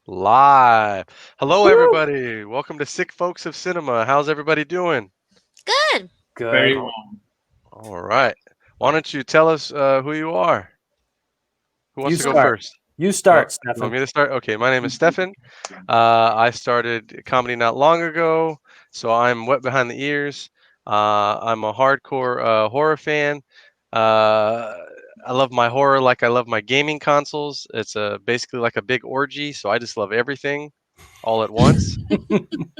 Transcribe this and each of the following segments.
Live. Hello, Woo! everybody. Welcome to Sick Folks of Cinema. How's everybody doing? Good. Good. Very Oh, well. all right. Why don't you tell us who you are? Who You wants to go start. first? You Oh, start, you want Stefan. me to start? Okay, my name is Stefan. I started comedy not long ago, so I'm wet behind the ears. I'm a hardcore horror fan. Uh, I love my horror like I love my gaming consoles. It's basically like a big orgy, so I just love everything all at once.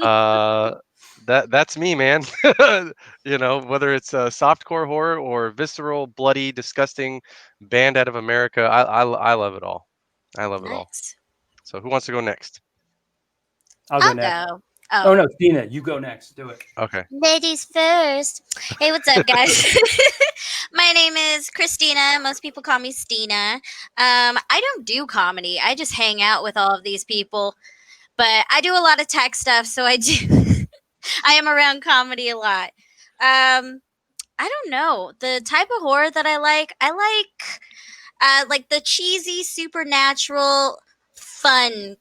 Uh, that's me, man. Whether it's softcore horror or visceral, bloody, disgusting band out of America, I love it all. I love it all. Nice. So who wants to go next? I'll go I'll next. go. Oh Oh, no, Tina, you go next. Do it. Okay. ladies first. Hey, what's up, guys? My name is Christina. Most people call me Stina. I don't do comedy. I just hang out with all of these people. But I do a lot of tech stuff, so I do. I am around comedy a lot. Um, I don't know the type of horror that I like. I like the cheesy, supernatural, fun,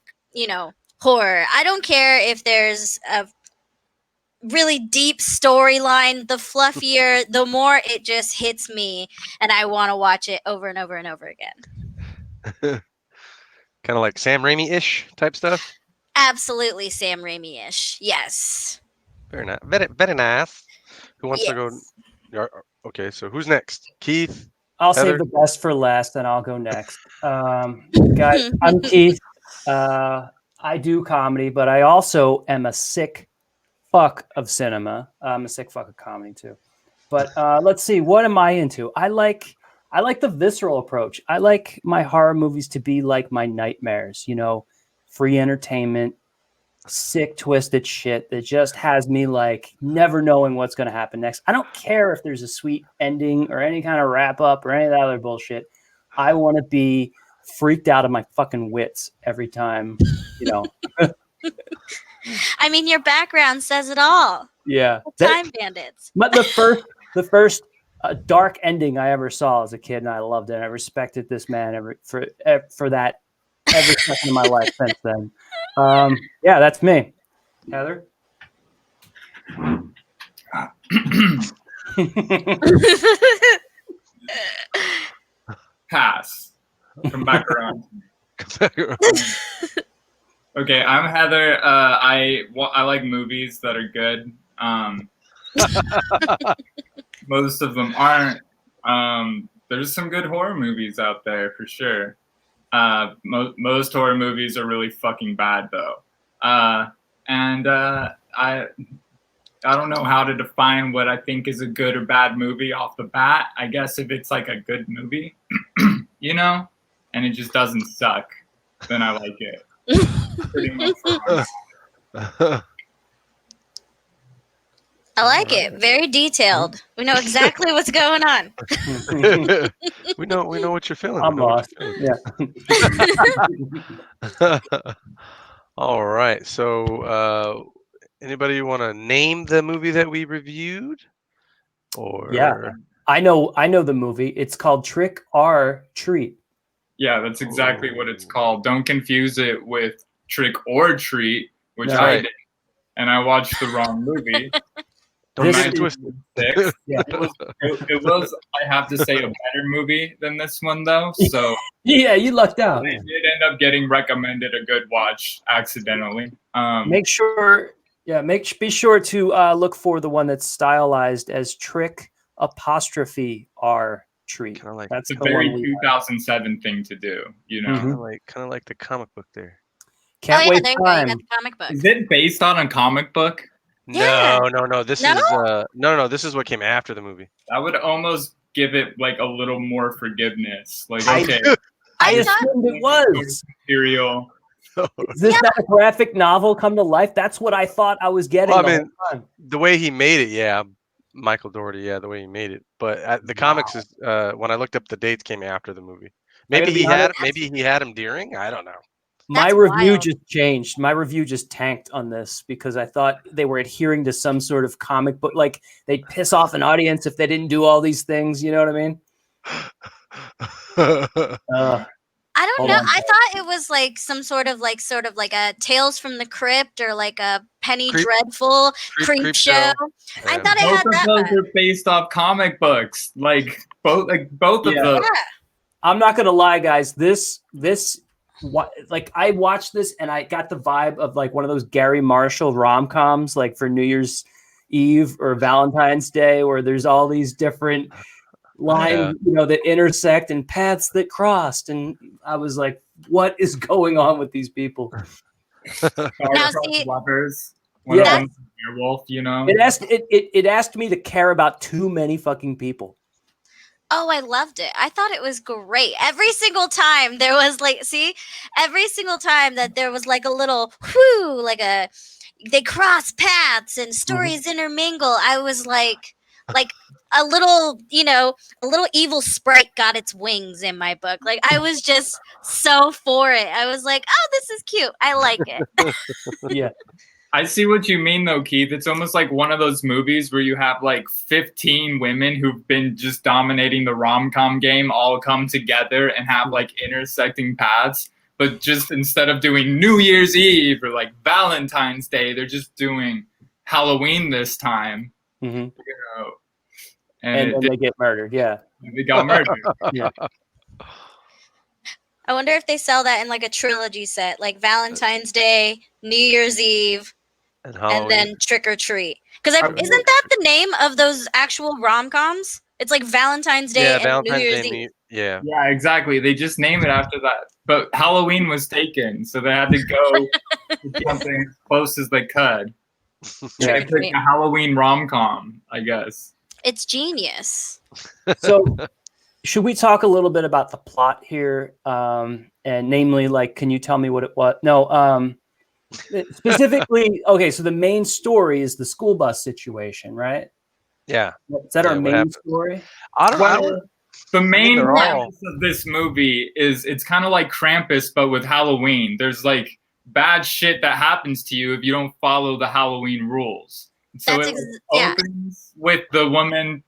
horror. I don't care if there's a really deep storyline. The fluffier, the more it just hits me, and I want to watch it over and over and over again. Kind of like Sam Raimi-ish type stuff. Absolutely Sam Raimi-ish. Yes. Very nice. Very, very nice. Who wants to go? Yes. Okay, so who's next? Keith, I'll save Heather. the best for last, and I'll go next. Guys, I'm Keith. I do comedy, but I also am a sick fuck of cinema. I'm a sick fuck of comedy too. But let's see, what am I into? I like the visceral approach. I like my horror movies to be like my nightmares. Free entertainment, sick, twisted shit that just has me like never knowing what's going to happen next. I don't care if there's a sweet ending or any kind of wrap up or any of that other bullshit. I want to be freaked out of my fucking wits every time, you know. I mean, your background says it all. Yeah. Time bandits. But the first dark ending I ever saw as a kid, and I loved it. I respected this man for that every second of my life since then. Yeah, that's me. Heather? Pass. Come back around. Okay, I'm Heather. I like movies that are good. Most of them aren't. There's some good horror movies out there for sure. Most horror movies are really fucking bad though. And I don't know how to define what I think is a good or bad movie off the bat. I guess if it's like a good movie, and it just doesn't suck, then I like it. Pretty much. I like it. Very detailed. We know exactly what's going on. we know what you're feeling. I'm We know what lost. you're Yeah. feeling. All right. So, anybody want to name the movie that we reviewed? Or Yeah. I know the movie. It's called Trick or Treat. Yeah, that's exactly what it's called. Don't confuse it with Trick or Treat, which No. I did, and I watched the wrong movie. Don't This get it is- twisted. Yeah. It was, I have to say, a better movie than this one, though. So Yeah, you lucked out. I did end up getting recommended a good watch accidentally. Be sure to look for the one that's stylized as Trick apostrophe R Treat. Kind of like That's It's a the very one we 2007 thing to do, Mhm. kind of like the comic book there. can't oh, yeah, waste there you go. You time. got the comic book. Is it based on a comic book? Yeah. No. This No? is no. This is what came after the movie. I would almost give it like a little more forgiveness. Like, I- okay, I thought- assumed it was. material. Is this that a graphic novel come to life? That's what I thought I was getting Well, the I whole mean, time. the way he made it, yeah, Michael Dougherty, yeah, the way he made it. But the comics is when I looked up the dates came after the movie. gotta be honest. Maybe he had him during. I don't know. My That's review wild. just changed. My review just tanked on this because I thought they were adhering to some sort of comic book. Like they'd piss off an audience if they didn't do all these things. You know what I mean? I I don't Hold know. on. I thought it was like some sort of like a Tales from the Crypt or like a Penny Creep- Dreadful creep show. show. I Yeah. thought it Both had of that those vibe. are based off comic books. Like both of Yeah. those. Yeah. I'm not gonna lie, guys. Like I watched this and I got the vibe of like one of those Gary Marshall rom-coms, like for New Year's Eve or Valentine's Day, where there's all these different lines, that intersect and paths that crossed. And I was like, what is going on with these people? Now, see, Lovers. One Yeah. of them's a werewolf, It asked me to care about too many fucking people. oh, I loved it. I thought it was great. Every single time there was like, every single time that there was like a little whoo, they cross paths and stories intermingle. I was like a little, a little evil sprite got its wings in my book. Like I was just so for it. I was like, oh, this is cute. I like it. Yeah. I see what you mean, though, Keith. It's almost like one of those movies where you have like 15 women who've been just dominating the rom-com game all come together and have like intersecting paths. But just instead of doing New Year's Eve or like Valentine's Day, they're just doing Halloween this time. Mm-hmm. And then they get murdered. Yeah. they got murdered. Yeah. I wonder if they sell that in like a trilogy set, like Valentine's Day, New Year's Eve, and then Trick or Treat. Because isn't that the name of those actual rom-coms? It's like Valentine's Day and Valentine's New Year's Day, Eve. Yeah, exactly. They just name it after that. But Halloween was taken, so they had to go to something as close as they could. Yeah. They picked a Halloween rom-com, I guess. It's genius. So should we talk a little bit about the plot here? And namely, like, can you tell me what it was? No, specifically, okay, so the main story is the school bus situation, right? Yeah. Is that our main story? The main they're premise of this movie is it's kind of like Krampus, but with Halloween. There's like bad shit that happens to you if you don't follow the Halloween rules. So it opens with the woman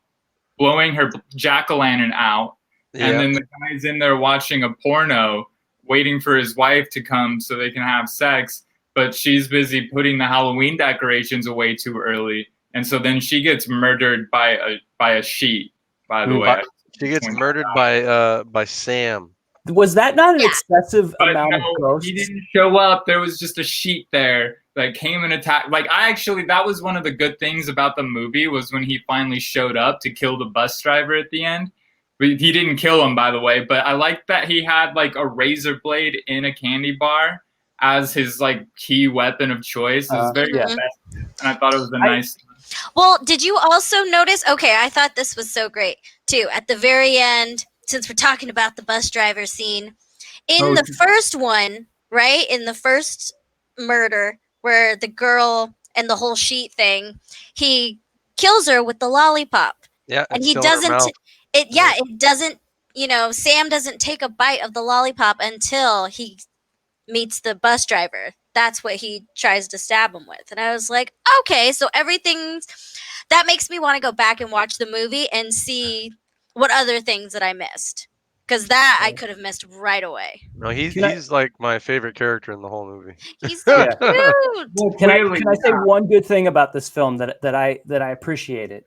blowing her jack-o'-lantern out, and then the guy's in there watching a porno, waiting for his wife to come so they can have sex, but she's busy putting the Halloween decorations away too early, and so then she gets murdered by a sheet. By the way, she gets murdered by Sam. Was that not an excessive amount of ghosts? He didn't show up. There was just a sheet there that came and attacked. Like that was one of the good things about the movie was when he finally showed up to kill the bus driver at the end. But he didn't kill him, by the way. But I like that he had like a razor blade in a candy bar as his like key weapon of choice. It was very effective, and I thought it was a nice. Well, did you also notice? Okay, I thought this was so great too. At the very end, since we're talking about the bus driver scene, in the first one, right? In the first murder, where the girl and the whole sheet thing, he kills her with the lollipop. Yeah, and he doesn't. It doesn't. Sam doesn't take a bite of the lollipop until he meets the bus driver. That's what he tries to stab him with. And I was like, okay, so that makes me want to go back and watch the movie and see what other things that I missed. Because that I could have missed right away. No, he's like my favorite character in the whole movie. He's so cute. Well, can I say one good thing about this film that I appreciated?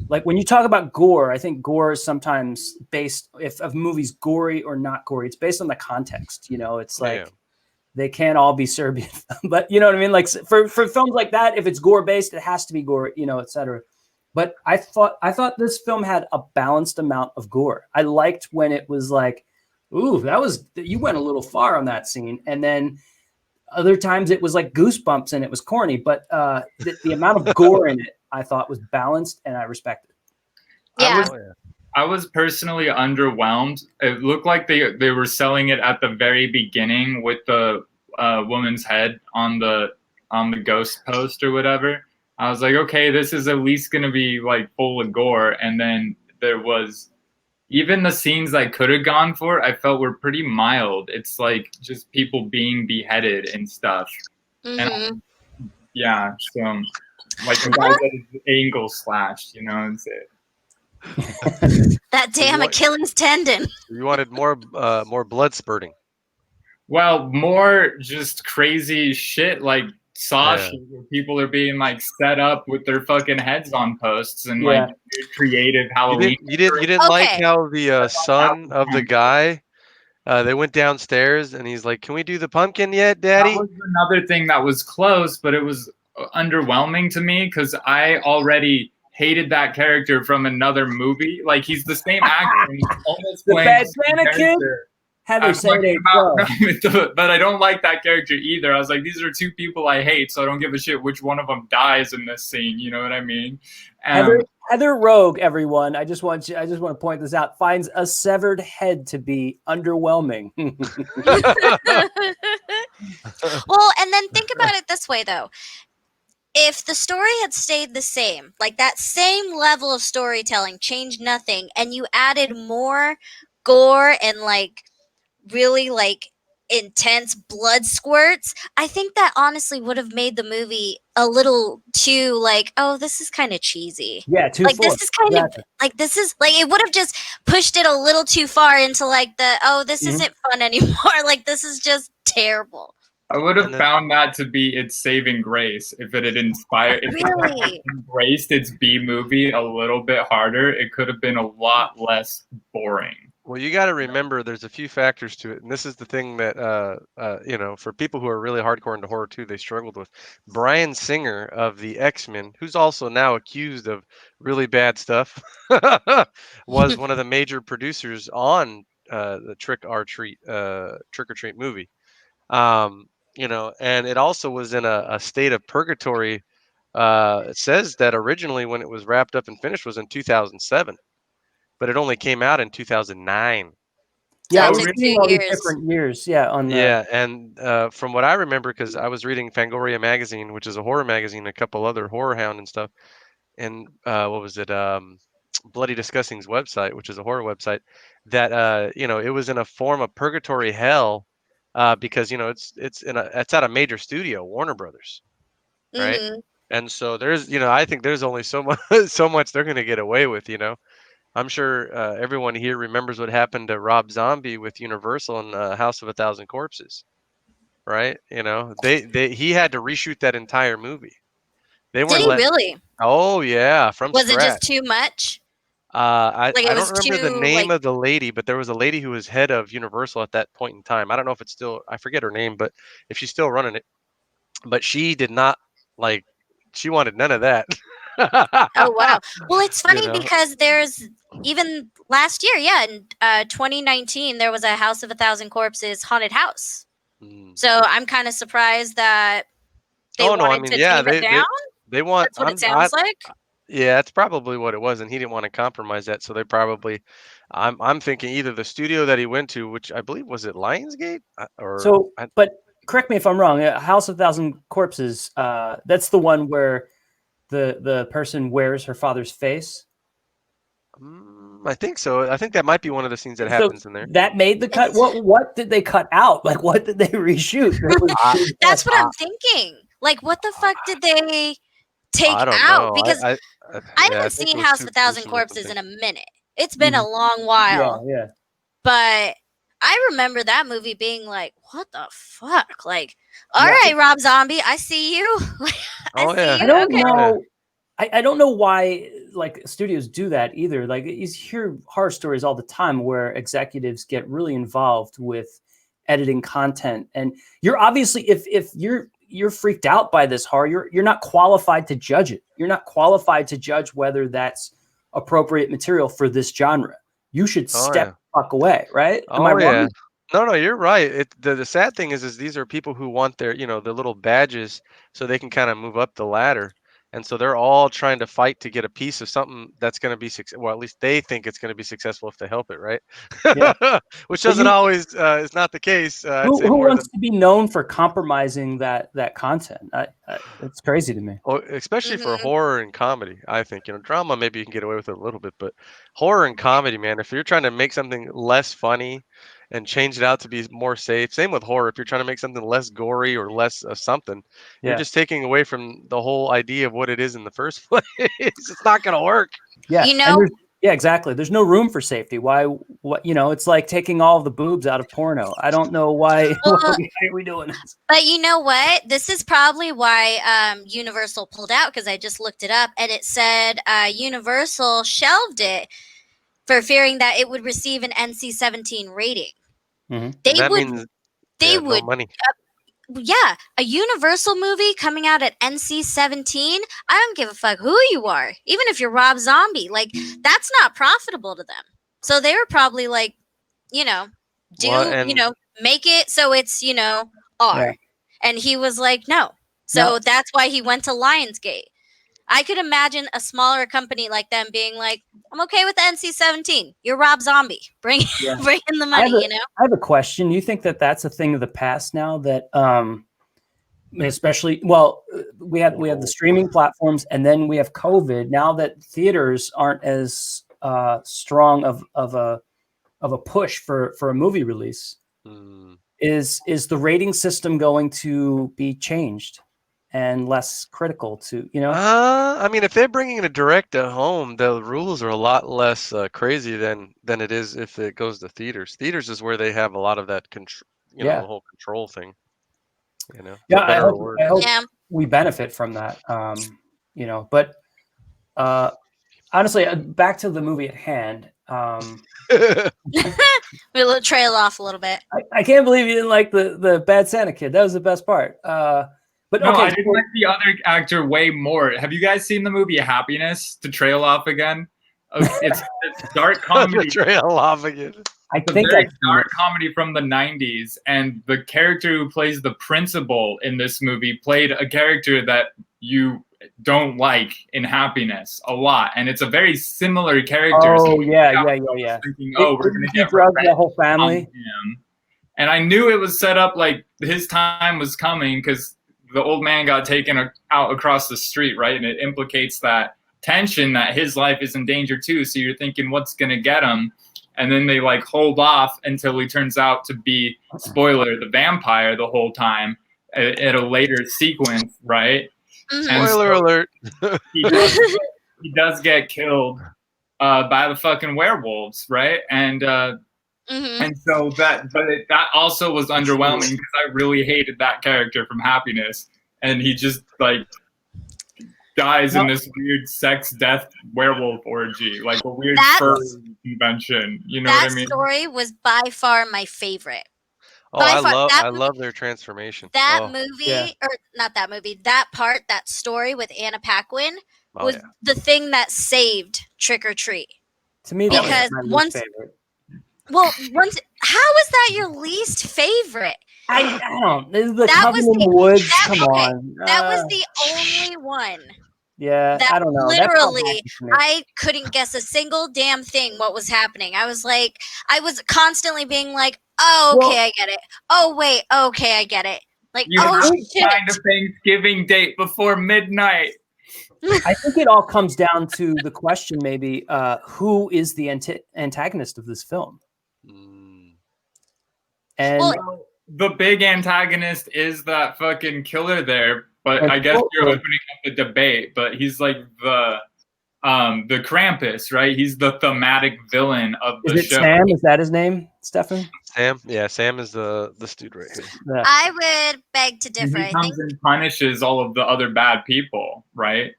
Like when you talk about gore, I think gore is sometimes based if a movie's gory or not gory. It's based on the context. It's like they can't all be Serbian, but you know what I mean. Like for films like that, if it's gore based, it has to be gore, etc. But I thought this film had a balanced amount of gore. I liked when it was like, ooh, you went a little far on that scene, and then other times it was like goosebumps and it was corny. But the amount of gore in it, I thought was balanced, and I respected it. Yeah. I was personally underwhelmed. It looked like they were selling it at the very beginning with the woman's head on the ghost post or whatever. I was like, okay, this is at least going to be like full of gore. And then there was even the scenes I could have gone for, I felt were pretty mild. It's like just people being beheaded and stuff. Mm-hmm. And so like a guy that is angle slashed, it's it. That damn Achilles tendon. You wanted more blood spurting. Well, more just crazy shit like Saw Yeah. shit where people are being like set up with their fucking heads on posts and Yeah. like creative You Halloween. didn't like Okay. how the son of the guy they went downstairs and he's like, "Can we do the pumpkin yet, That Daddy?" was another thing that was close, but it was underwhelming to me because I already hated that character from another movie. Like he's the same actor and he's almost The playing Bad the same Santa kid? character. Heather I'm said talking it. about, but I don't like that character either. I was like, these are two people I hate, so I don't give a shit which one of them dies in this scene. You know what I mean? Heather Rogue, everyone. I just want to point this out. Finds a severed head to be underwhelming. Well, and then think about it this way, though. If the story had stayed the same, like that same level of storytelling, changed nothing, and you added more gore and like really like intense blood squirts, I think that honestly would have made the movie a little too like, oh, this is kind of cheesy. Yeah, too Like this forced. is kind Exactly. of like this is like it would have just pushed it a little too far into like the oh, this Mhm. isn't fun anymore. Like this is just terrible. I would have And then- found that to be its saving grace if it had inspired, if it had Really? embraced its B movie a little bit harder. It could have been a lot less boring. Well, you got to remember there's a few factors to it, and this is the thing that you know, for people who are really hardcore into horror too, they struggled with. Bryan Singer of the X-Men, who's also now accused of really bad stuff, was one of the major producers on the Trick or Treat movie. You know, and it also was in a state of purgatory. It says that originally when it was wrapped up and finished was in 2007, but it only came out in 2009. So Yeah, I it was took reading 2 all these years. different years. Yeah, on the Yeah, and from what I remember, because I was reading Fangoria magazine, which is a horror magazine, a couple other Horror Hound and stuff, and what was it, Bloody Disgusting's website, which is a horror website, that you know, it was in a form of purgatory hell, because you know it's at a major studio, Warner Brothers, right? Mhm. And so there's, you know, I think there's only so much so much they're gonna get away with, you know. I'm sure everyone here remembers what happened to Rob Zombie with Universal and House of a Thousand Corpses, right? You know, he had to reshoot that entire movie. They Did weren't he letting. really? Oh yeah, from Was it just scratch. too much? I Like it don't was remember the too name like of the lady, but there was a lady who was head of Universal at that point in time. I don't know if it's still. I forget her name, but if she's still running it, but she did not like. She wanted none of that. oh wow. Well, it's You funny know? because there's even last year, yeah, in 2019 there was a House of a Thousand Corpses haunted house. Mm. So I'm kind of surprised that they Oh no, I wanted mean, to yeah, tame it down. they want. That's what it sounds like. Yeah, that's probably what it was, and he didn't want to compromise that, so they probably. I'm thinking either the studio that he went to, which I believe was it Lionsgate, or So, but correct me if I'm wrong. House of Thousand Corpses. That's the one where the person wears her father's face. I think so. I think that might be one of the scenes that So happens in there. that made the cut. What did they cut out? Like, what did they reshoot? That's what I'm thinking. Like, what the fuck did they take I don't out? know. Because I I yeah, haven't think it seen was House too of a Thousand gruesome or Corpses in something. a minute. It's been a long while. Yeah. But I remember that movie being like, what the fuck? Like, all Yeah. right, Rob Zombie, I see you. Oh, yeah. see I you. don't Okay. know. I don't know why like studios do that either. Like you hear horror stories all the time where executives get really involved with editing content, and you're obviously if you're freaked out by this horror, you're not qualified to judge it. You're not qualified to judge whether that's appropriate material for this genre. You should Oh, step yeah. the fuck away, right? Am I Oh wrong? yeah. No, you're right. The sad thing is these are people who want their, you know, the little badges so they can kind of move up the ladder. And so they're all trying to fight to get a piece of something that's going to be well, at least they think it's going to be successful if they help it, right? Yeah. Which But doesn't always is not the case. I'd say Who more wants than to be known for compromising that content? It's crazy to me. especially for Mhm. horror and comedy. I think, you know, drama maybe you can get away with it a little bit, but horror and comedy, man, if you're trying to make something less funny and change it out to be more safe, same with horror. If you're trying to make something less gory or less something, you're Yeah. just taking away from the whole idea of what it is in the first place. It's not going to work. Yeah. You And know, Yeah, exactly. There's no room for safety. Why? What? It's like taking all of the boobs out of porno. I don't know why. Well, why are we doing this? But you know what? This is probably why Universal pulled out, because I just looked it up and it said Universal shelved it for fearing that it would receive an NC-17 rating. Mm-hmm. They And that would. means They no would. money. Yeah, a Universal movie coming out at NC-17. I don't give a fuck who you are, even if you're Rob Zombie. Like, that's not profitable to them. So they were probably like, Well, and make it so it's R. Yeah. And he was like, no. So Now- that's why he went to Lionsgate. I could imagine a smaller company like them being like, I'm okay with the NC-17. You're Rob Zombie. Bring bring in the money, I have a question. You think that that's a thing of the past now? That especially, we have the streaming platforms, and then we have COVID. Now that theaters aren't as strong of a push for a movie release, is the rating system going to be changed and less critical to I mean, if they're bringing it direct to home, the rules are a lot less crazy than it is if it goes to theaters. Theaters is where they have a lot of that control, the whole control thing. Yeah, for better or worse. I hope Yeah. we benefit from that. But honestly, back to the movie at hand. We'll trail off a little bit. I can't believe you didn't like the Bad Santa Kid. That was the best part. But No, okay, I didn't like the other actor way more. Have you guys seen the movie Happiness? To trail off again, it's dark comedy. Trail off again. I It's a think very dark comedy from the 90s, and the character who plays the principal in this movie played a character that you don't like in Happiness a lot, and it's a very similar character. Oh, So yeah. thinking, we're gonna get drugs revenge the whole on family. him. And I knew it was set up like his time was coming because the old man got taken out across the street, right? And it implicates that tension that his life is in danger too. So you're thinking, what's gonna get him? And then they like hold off until he turns out to be, spoiler, the vampire the whole time at a later sequence, right? Mm-hmm. Spoiler alert. He does get killed by the fucking werewolves, right? And so that also was underwhelming because I really hated that character from Happiness, and he just like dies in this weird sex death werewolf orgy, like a weird furry convention. You know what I mean? That story was by far my favorite. Oh, By I far, love that I movie- love their transformation. That Oh, movie, or not that movie, that part, that story with Anna Paquin oh, was yeah. the thing that saved Trick or Treat. To me, that Because was my once- least favorite. Well, how is that your least favorite? I don't. This is the That Cabin was in the the- Woods. that- Come okay, on. That was the only one. Yeah, that I don't know. That's literally, problematic for me. I couldn't guess a single damn thing what was happening. I was constantly being like, oh, okay, Well- I get it. Oh, wait, okay, I get it. Like, You oh, have to shit. find a Thanksgiving date before midnight. I think it all comes down to the question, maybe, who is the antagonist of this film? And Well, The big antagonist is that fucking killer there, but And I guess you're Portland. opening up a debate. But he's like the Krampus, right? He's the thematic villain of the is it show. Sam? Is that his name, Stefan? Sam. Yeah, Sam is the dude right here. Yeah. I would beg to And differ. he I comes think and punishes all of the other bad people, right?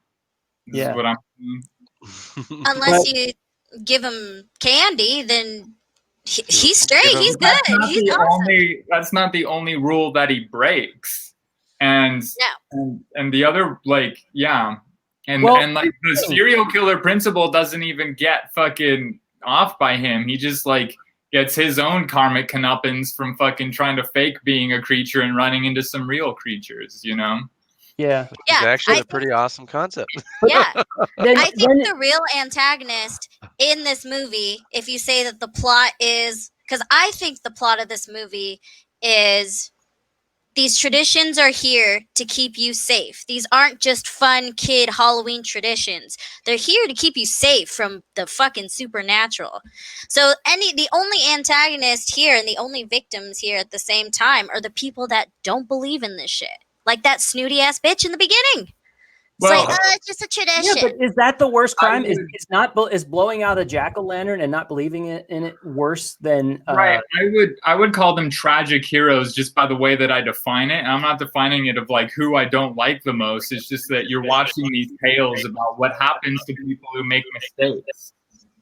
This Yeah. is what I'm. unless you give him candy, then he's straight. Give him- He's That's good. not He's the awesome. That's not the only rule that he breaks. And No. and the other, like, yeah. And Well, and like the serial killer principal doesn't even get fucking off by him. He just like gets his own karmic comeuppance from fucking trying to fake being a creature and running into some real creatures, you know? Yeah. It's Yeah, actually I a pretty awesome concept. Yeah. Then, I think the real antagonist in this movie, if you say that the plot is, because I think the plot of this movie is these traditions are here to keep you safe. These aren't just fun kid Halloween traditions. They're here to keep you safe from the fucking supernatural. So the only antagonist here and the only victims here at the same time are the people that don't believe in this shit. Like that snooty ass bitch in the beginning. It's Well, like, it's just a Yeah, tradition. but is that the worst crime? would- Is blowing out a jack-o'-lantern and not believing in it worse than right. I would call them tragic heroes just by the way that I define it. And I'm not defining it of like who I don't like the most. It's just that you're watching these tales about what happens to people who make mistakes.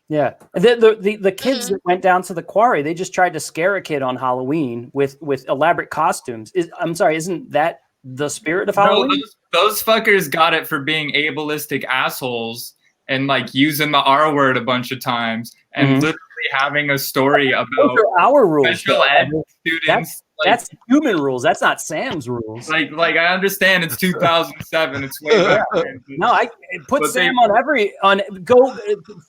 Yeah, the kids Mm-hmm. that went down to the quarry, they just tried to scare a kid on Halloween with elaborate costumes. I'm sorry, isn't that the spirit of No, Halloween? those fuckers got it for being ableistic assholes and like using the R word a bunch of times and Mhm. literally having a story Those about are our rules. special though. ed students. That's human rules. That's not Sam's rules. Like I understand it's 2007. It's way back. then, No, I put But Sam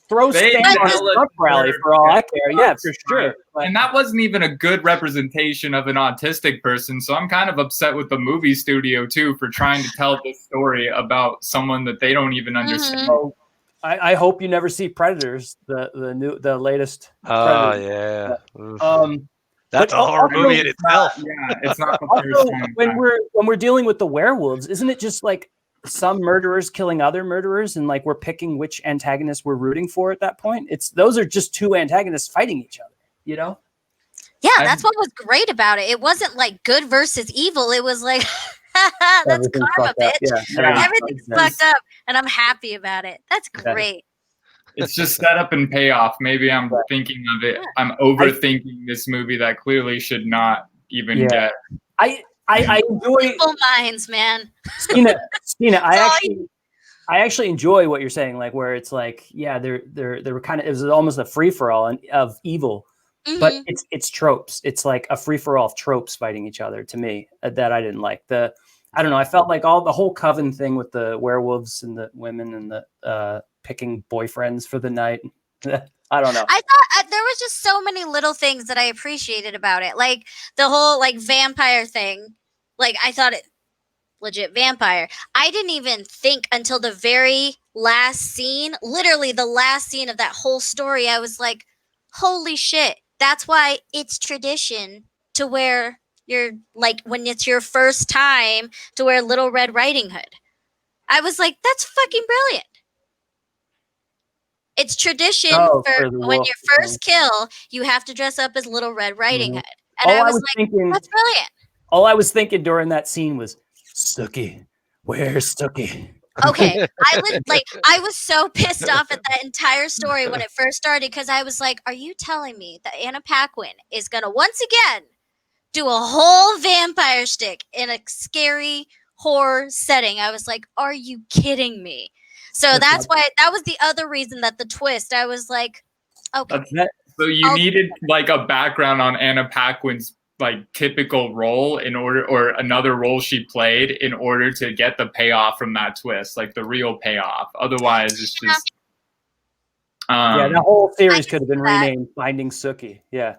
throw They Sam on a tell it Trump rally for- for all I care. Yeah, for sure. But And that wasn't even a good representation of an autistic person. So I'm kind of upset with the movie studio too for trying to tell this story about someone that they don't even understand. so I hope you never see Predators, the latest. Oh Predators. yeah. Oof. but That's a horror also- movie in itself. Yeah, it's not the Also, first time. when we're dealing with the werewolves, isn't it just like some murderers killing other murderers, and like we're picking which antagonists we're rooting for at that point? Those are just two antagonists fighting each other, you know? Yeah, that's what was great about it. It wasn't like good versus evil. It was like, that's Everything's karma, fucked up. bitch. Yeah, Everything's fucked up, and I'm happy about it. That's great. It's just setup and payoff. Maybe I'm thinking of it. I'm overthinking this movie that clearly should not even get. I enjoy Simple minds, man. Stina. all I actually enjoy what you're saying, like where it's like, yeah, they were kind of, it was almost a free for all of evil, but Mhm. it's tropes. It's like a free for all of tropes fighting each other. To me, that I didn't like. I don't know. I felt like the whole coven thing with the werewolves and the women and the picking boyfriends for the night. I don't know. I thought there was just so many little things that I appreciated about it, like the whole like vampire thing. Like I thought it legit vampire. I didn't even think until the very last scene, literally the last scene of that whole story. I was like, "Holy shit!" That's why it's tradition to wear your like when it's your first time to wear Little Red Riding Hood. I was like, "That's fucking brilliant." It's tradition Oh, for for the when wolf you first kill, you have to dress up as Little Red Riding Mhm. Hood. And I was like, thinking, that's brilliant. all I was thinking during that scene was, Sookie, where's Sookie? Okay, I was so pissed off at that entire story when it first started because I was like, are you telling me that Anna Paquin is gonna once again do a whole vampire shtick in a scary horror setting? I was like, are you kidding me? So that's why that was the other reason that the twist. I was like, okay, So you needed like a background on Anna Paquin's like typical role in order, or another role she played in order to get the payoff from that twist, like the real payoff. Otherwise, it's just. Yeah, that whole series could have been that. renamed Finding Sookie. Yeah.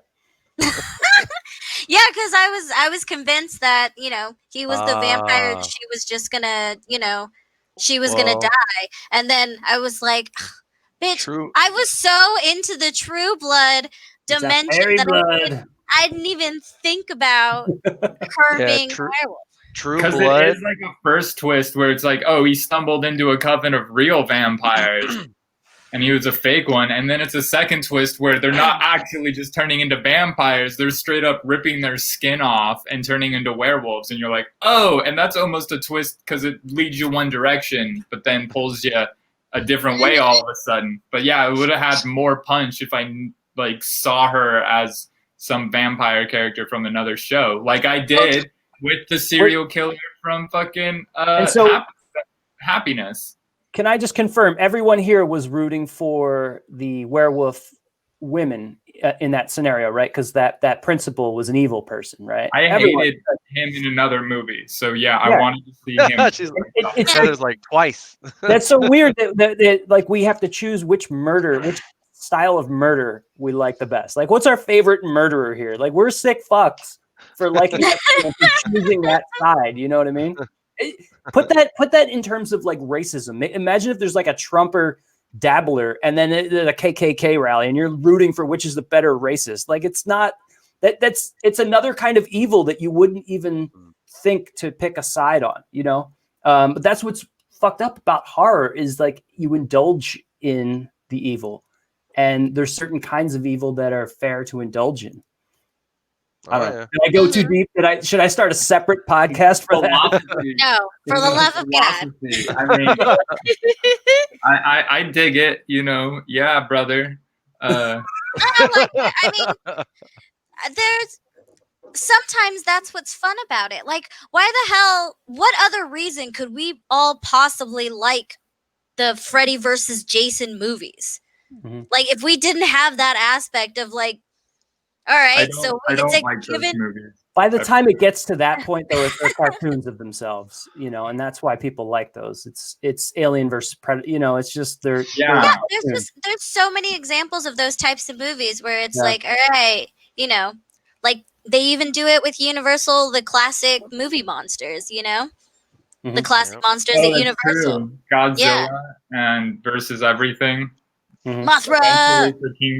yeah, because I was convinced that he was the vampire. And she was just gonna she was gonna die, and then I was like, bitch, I was so into the True Blood dimension that I didn't even think about her being werewolf. True Blood. Because it is like a first twist where it's like, oh, he stumbled into a coven of real vampires and he was a fake one. And then it's a second twist where they're not actually just turning into vampires. They're straight up ripping their skin off and turning into werewolves. And you're like, oh, and that's almost a twist because it leads you one direction, but then pulls you a different way all of a sudden. But yeah, it would have had more punch if I like saw her as some vampire character from another show, like I did with the serial killer from fucking Happiness. Can I just confirm, everyone here was rooting for the werewolf women in that scenario, right? Because that principal was an evil person, right? I hated him in another movie, so yeah, I wanted to see him. She's like, it's like twice. That's so weird that like we have to choose which style of murder we like the best. Like, what's our favorite murderer here? Like, we're sick fucks for liking for choosing that side. You know what I mean? Put that in terms of like racism. Imagine if there's like a Trumper dabbler and then a KKK rally, and you're rooting for which is the better racist. Like, it's not it's another kind of evil that you wouldn't even think to pick a side on. But that's what's fucked up about horror is like you indulge in the evil, and there's certain kinds of evil that are fair to indulge in. I don't know. Did I go too deep? Should I start a separate podcast for that? Philosophy. No, for the love of God. Philosophy. I mean, I dig it. You know, yeah, brother. I like that. I mean, there's sometimes that's what's fun about it. Like, why the hell? What other reason could we all possibly like the Freddy versus Jason movies? Mm-hmm. Like, if we didn't have that aspect of like, all right, so I don't it's like those movies. By the time it gets to that point, though, they're cartoons of themselves, you know, and that's why people like those. It's Alien versus Predator, you know. It's just they're there's so many examples of those types of movies where it's like, all right, you know, like they even do it with Universal, the classic movie monsters, you know, the classic monsters at Universal, true. Godzilla and versus everything. Mothra.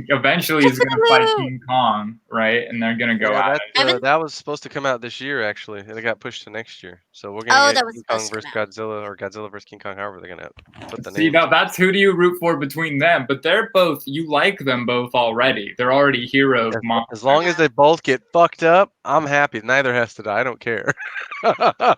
Eventually he's going to fight King Kong, right? And they're going to go at it. That was supposed to come out this year, actually. It got pushed to next year. So we're going to get King Kong versus Godzilla, or Godzilla versus King Kong, however they're going to put the name. See, now that's who do you root for between them? But they're both, you like them both already. They're already heroes. As long as they both get fucked up, I'm happy. Neither has to die. I don't care. I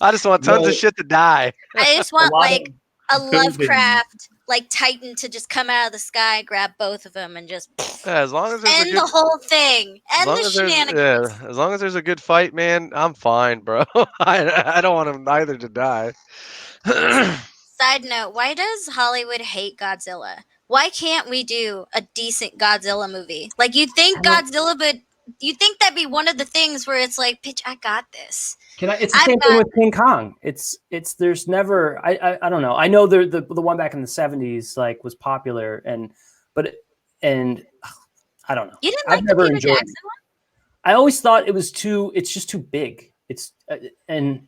just want tons of shit to die. I just want like a Lovecraft like Titan to just come out of the sky, grab both of them, and just as long as end the whole thing, end the shenanigans. As long as there's a good fight, man, I'm fine, bro. I don't want them either to die. Side note: why does Hollywood hate Godzilla? Why can't we do a decent Godzilla movie? Like you think Godzilla, but you think that'd be one of the things where it's like, bitch, I got this. It's the same thing with King Kong. It's there's never I don't know. I know the one back in the 70s like was popular and I don't know. You didn't like I've never the Peter enjoyed Jackson it. one? I always thought it's just too big. It's and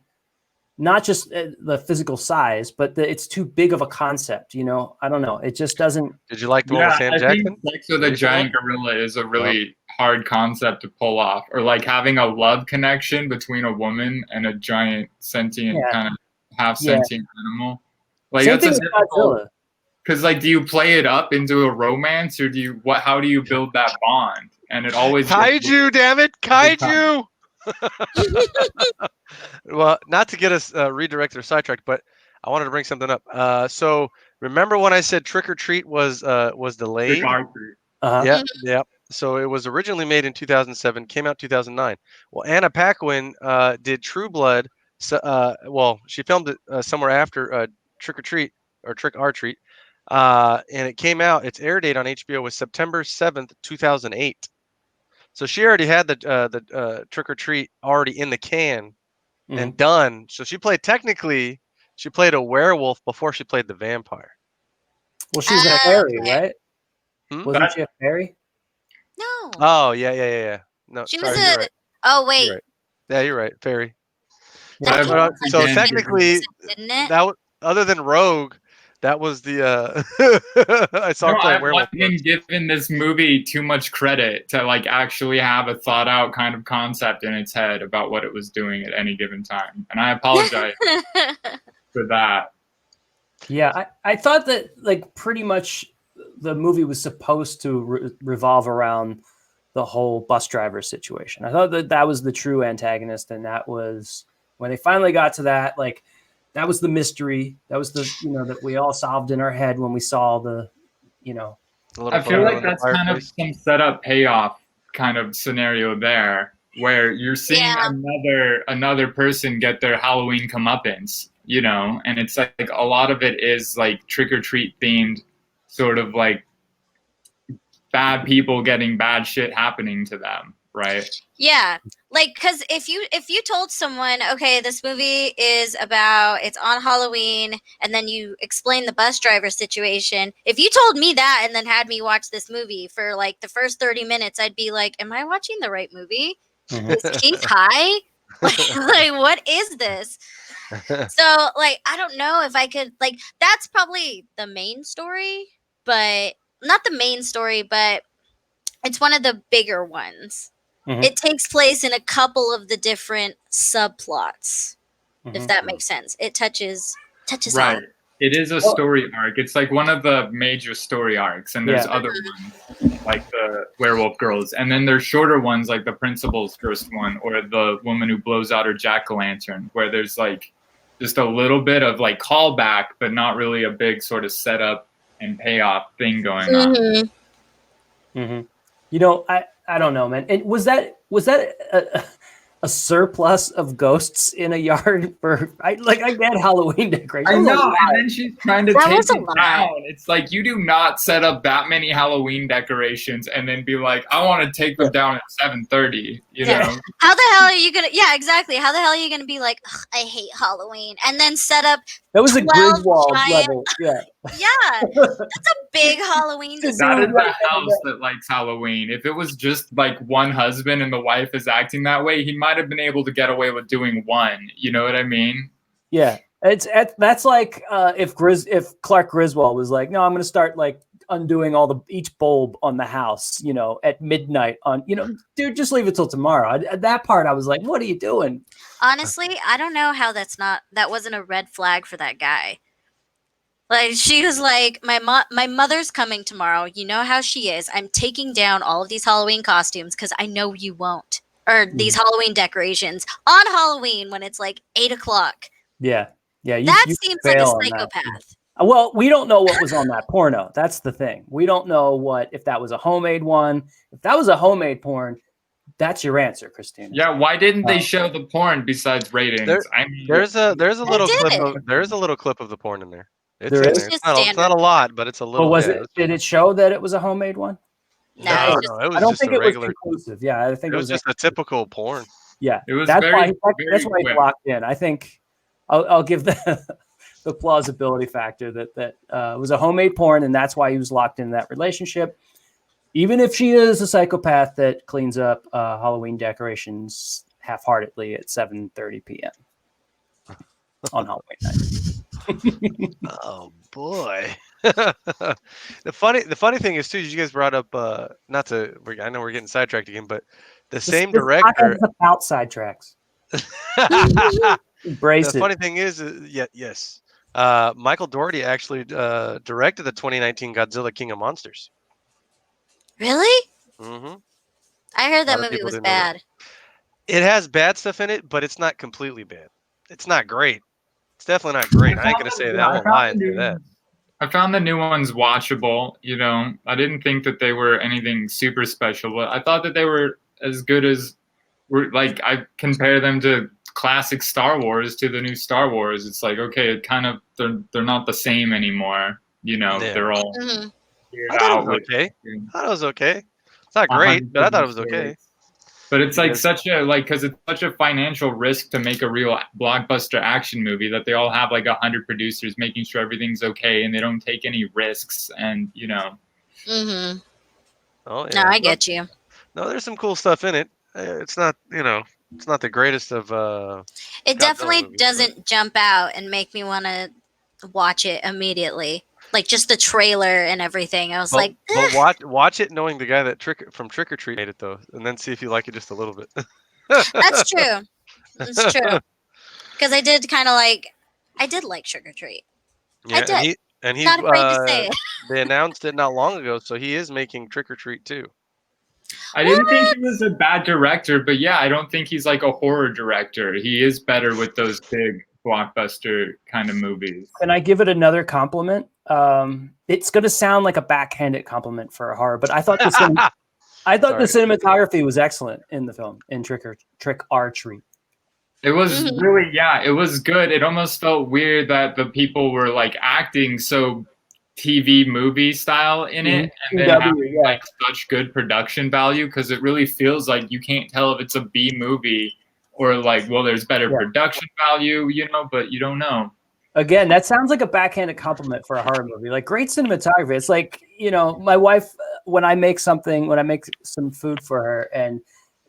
not just the physical size, but it's too big of a concept, you know. I don't know. It just doesn't. Did you like the one with Sam Jackson? Think Sex with a Giant Gorilla is a really hard concept to pull off, or like having a love connection between a woman and a giant sentient kind of half sentient animal. Like Same that's thing with Godzilla. Because like, do you play it up into a romance, or how do you build that bond? And it always kaiju, damn it, kaiju. Well, not to get us redirected or sidetracked, but I wanted to bring something up. So remember when I said Trick or Treat was delayed? Yeah. So it was originally made in 2007, came out 2009. Well, Anna Paquin did True Blood. She filmed it somewhere after Trick or Treat or Trick or Treat, and it came out. Its air date on HBO was September 7th, 2008. So she already had the Trick or Treat already in the can and done. So she played a werewolf before she played the vampire. Well, she's a fairy, right? Wasn't she a fairy? No. Oh yeah. No, she sorry, was you're right. Oh wait. You're right. Yeah, you're right. Fairy. So technically, didn't it? That was, other than Rogue, that was the I saw her play werewolf. I've been giving this movie too much credit to like actually have a thought out kind of concept in its head about what it was doing at any given time, and I apologize for that. Yeah, I thought that like pretty much the movie was supposed to revolve around the whole bus driver situation. I thought that was the true antagonist, and that was when they finally got to that. Like that was the mystery. That was the that we all solved in our head when we saw the. I feel like that's kind of some setup payoff kind of scenario there, where you're seeing another person get their Halloween comeuppance, and it's like a lot of it is like trick or treat themed, sort of like bad people getting bad shit happening to them, right? Yeah, like because if you told someone, okay, this movie is it's on Halloween, and then you explain the bus driver situation. If you told me that and then had me watch this movie for like the first 30 minutes, I'd be like, am I watching the right movie? Is Keith high? like what is this? So like I don't know if I could like that's probably the main story, but not the main story, but it's one of the bigger ones. It takes place in a couple of the different subplots, if that makes sense. It touches touches Right. home. It is a story arc. It's like one of the major story arcs, and there's other ones like the Werewolf Girls, and then there's shorter ones like the Principal's first one, or the woman who blows out her jack-o'-lantern, where there's like just a little bit of like callback, but not really a big sort of setup and payoff thing going on. You know, I don't know, man. And was that a surplus of ghosts in a yard for? I get Halloween decorations. I know, and then she's trying to That take was a it lot. down. It's like you do not set up that many Halloween decorations and then be like, I want to take them down at 7:30. You know? How the hell are you gonna? Yeah, exactly. How the hell are you gonna be like, "Ugh, I hate Halloween," and then set up? That was a 12 Griswold giant- level. Yeah. Yeah, that's a big Halloween. Just That design. is the house that likes Halloween. If it was just like one husband and the wife is acting that way, he might have been able to get away with doing one. You know what I mean? Yeah. That's like if Clark Griswold was like, no, I'm going to start like undoing each bulb on the house, you know, at midnight on, you know, dude, just leave it till tomorrow. At that part, I was like, what are you doing? Honestly, I don't know how that wasn't a red flag for that guy. Like, she was like, my mother's coming tomorrow. You know how she is. I'm taking down all of these Halloween costumes because I know you won't. Or these Halloween decorations on Halloween when it's like 8:00. Yeah. Yeah. That you seems like a fail on that. psychopath. Well, we don't know what was on that porno. That's the thing. We don't know if that was a homemade one. If that was a homemade porn, that's your answer, Christina. Yeah. Why didn't they show the porn besides ratings? I mean, There's a little did. clip of the porn in there. It's There in is? there. Just It's not a lot, but it's a little. But was yeah, it? Did it show that it was a homemade one? No, No, it's just- no, it was I don't just think a it was regular. conclusive. Yeah, I think It was just a typical porn. Yeah, it was that's very, why very he's quick. locked in. I think I'll give the plausibility factor that it was a homemade porn, and that's why he was locked in that relationship. Even if she is a psychopath that cleans up Halloween decorations half-heartedly at 7:30 p.m. on Halloween night. Oh boy. The funny thing is too, you guys brought up not to. I know we're getting sidetracked again, but the same This director. podcast is about sidetracks. Embrace The it. funny thing is, yes, Michael Dougherty actually directed the 2019 Godzilla King of Monsters. Really? Mm-hmm. I heard that lot of movie people was didn't know that. bad. It has bad stuff in it, but it's not completely bad. It's not great. It's definitely not great. I ain't gonna say that. I won't lie and say that. I found the new ones watchable. You know, I didn't think that they were anything super special, but I thought that they were as good as I compare them to classic Star Wars to the new Star Wars. It's like, okay, it kind of they're not the same anymore. You know, Yeah. they're all hmm figured I thought out it was with okay. I thought it was okay. It's not great, but I thought it was okay. But it's like Because- because it's such a financial risk to make a real blockbuster action movie that they all have like 100 producers making sure everything's okay and they don't take any risks and you know. hmm Oh No, yeah. I get you. No, there's some cool stuff in it. It's not, it's not the greatest of. It Godzilla definitely movies, doesn't jump out and make me want to watch it immediately. Like just the trailer and everything. I was like, but watch it knowing the guy that Trick or Treat made it though, and then see if you like it just a little bit. that's true. It's true. Because I did like Trick or Treat. Yeah, did. and he's Not afraid to say it. they announced it not long ago, so he is making Trick or Treat too. I didn't think he was a bad director, but yeah, I don't think he's like a horror director. He is better with those big blockbuster kind of movies. Can I give it another compliment? It's going to sound like a backhanded compliment for a horror, but I thought the cinematography was excellent in the film in Trick or Treat. It was really, it was good. It almost felt weird that the people were like acting so TV movie style in it, and then having like such good production value, because it really feels like you can't tell if it's a B movie or like, well, there's better production value, but you don't know. Again, that sounds like a backhanded compliment for a horror movie. Like great cinematography. It's like, my wife, when I make some food for her and,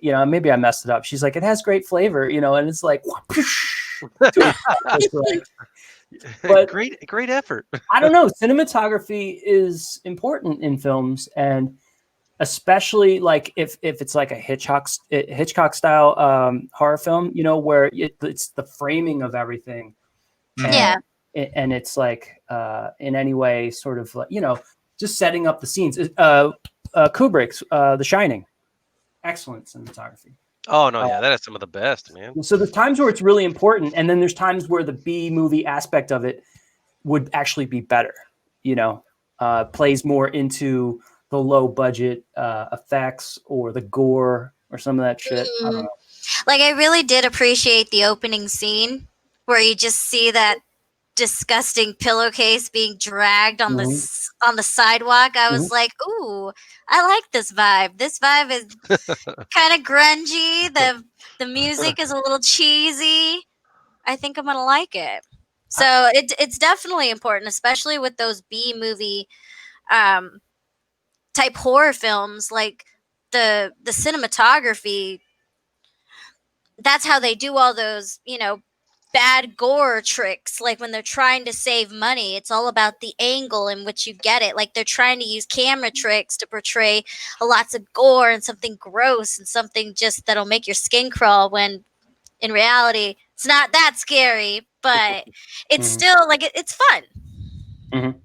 maybe I messed it up. She's like, it has great flavor, and it's like, but great effort. I don't know. Cinematography is important in films, and especially like if it's like a Hitchcock style horror film, where it's the framing of everything. Yeah. and it's like in any way sort of like, just setting up the scenes. Kubrick's The Shining, excellent cinematography. Oh no, yeah, that is some of the best, man. So there's times where it's really important, and then there's times where the B movie aspect of it would actually be better. Plays more into the low budget effects or the gore or some of that shit. I don't know. Like, I really did appreciate the opening scene where you just see that disgusting pillowcase being dragged on on the sidewalk. I was like, ooh, I like this vibe. This vibe is kind of grungy. The music is a little cheesy. I think I'm gonna like it. So it's definitely important, especially with those B movie type horror films. Like the cinematography, that's how they do all those, bad gore tricks. Like when they're trying to save money, it's all about the angle in which you get it. Like they're trying to use camera tricks to portray lots of gore and something gross and something just that'll make your skin crawl, when in reality it's not that scary, but it's still like it's fun.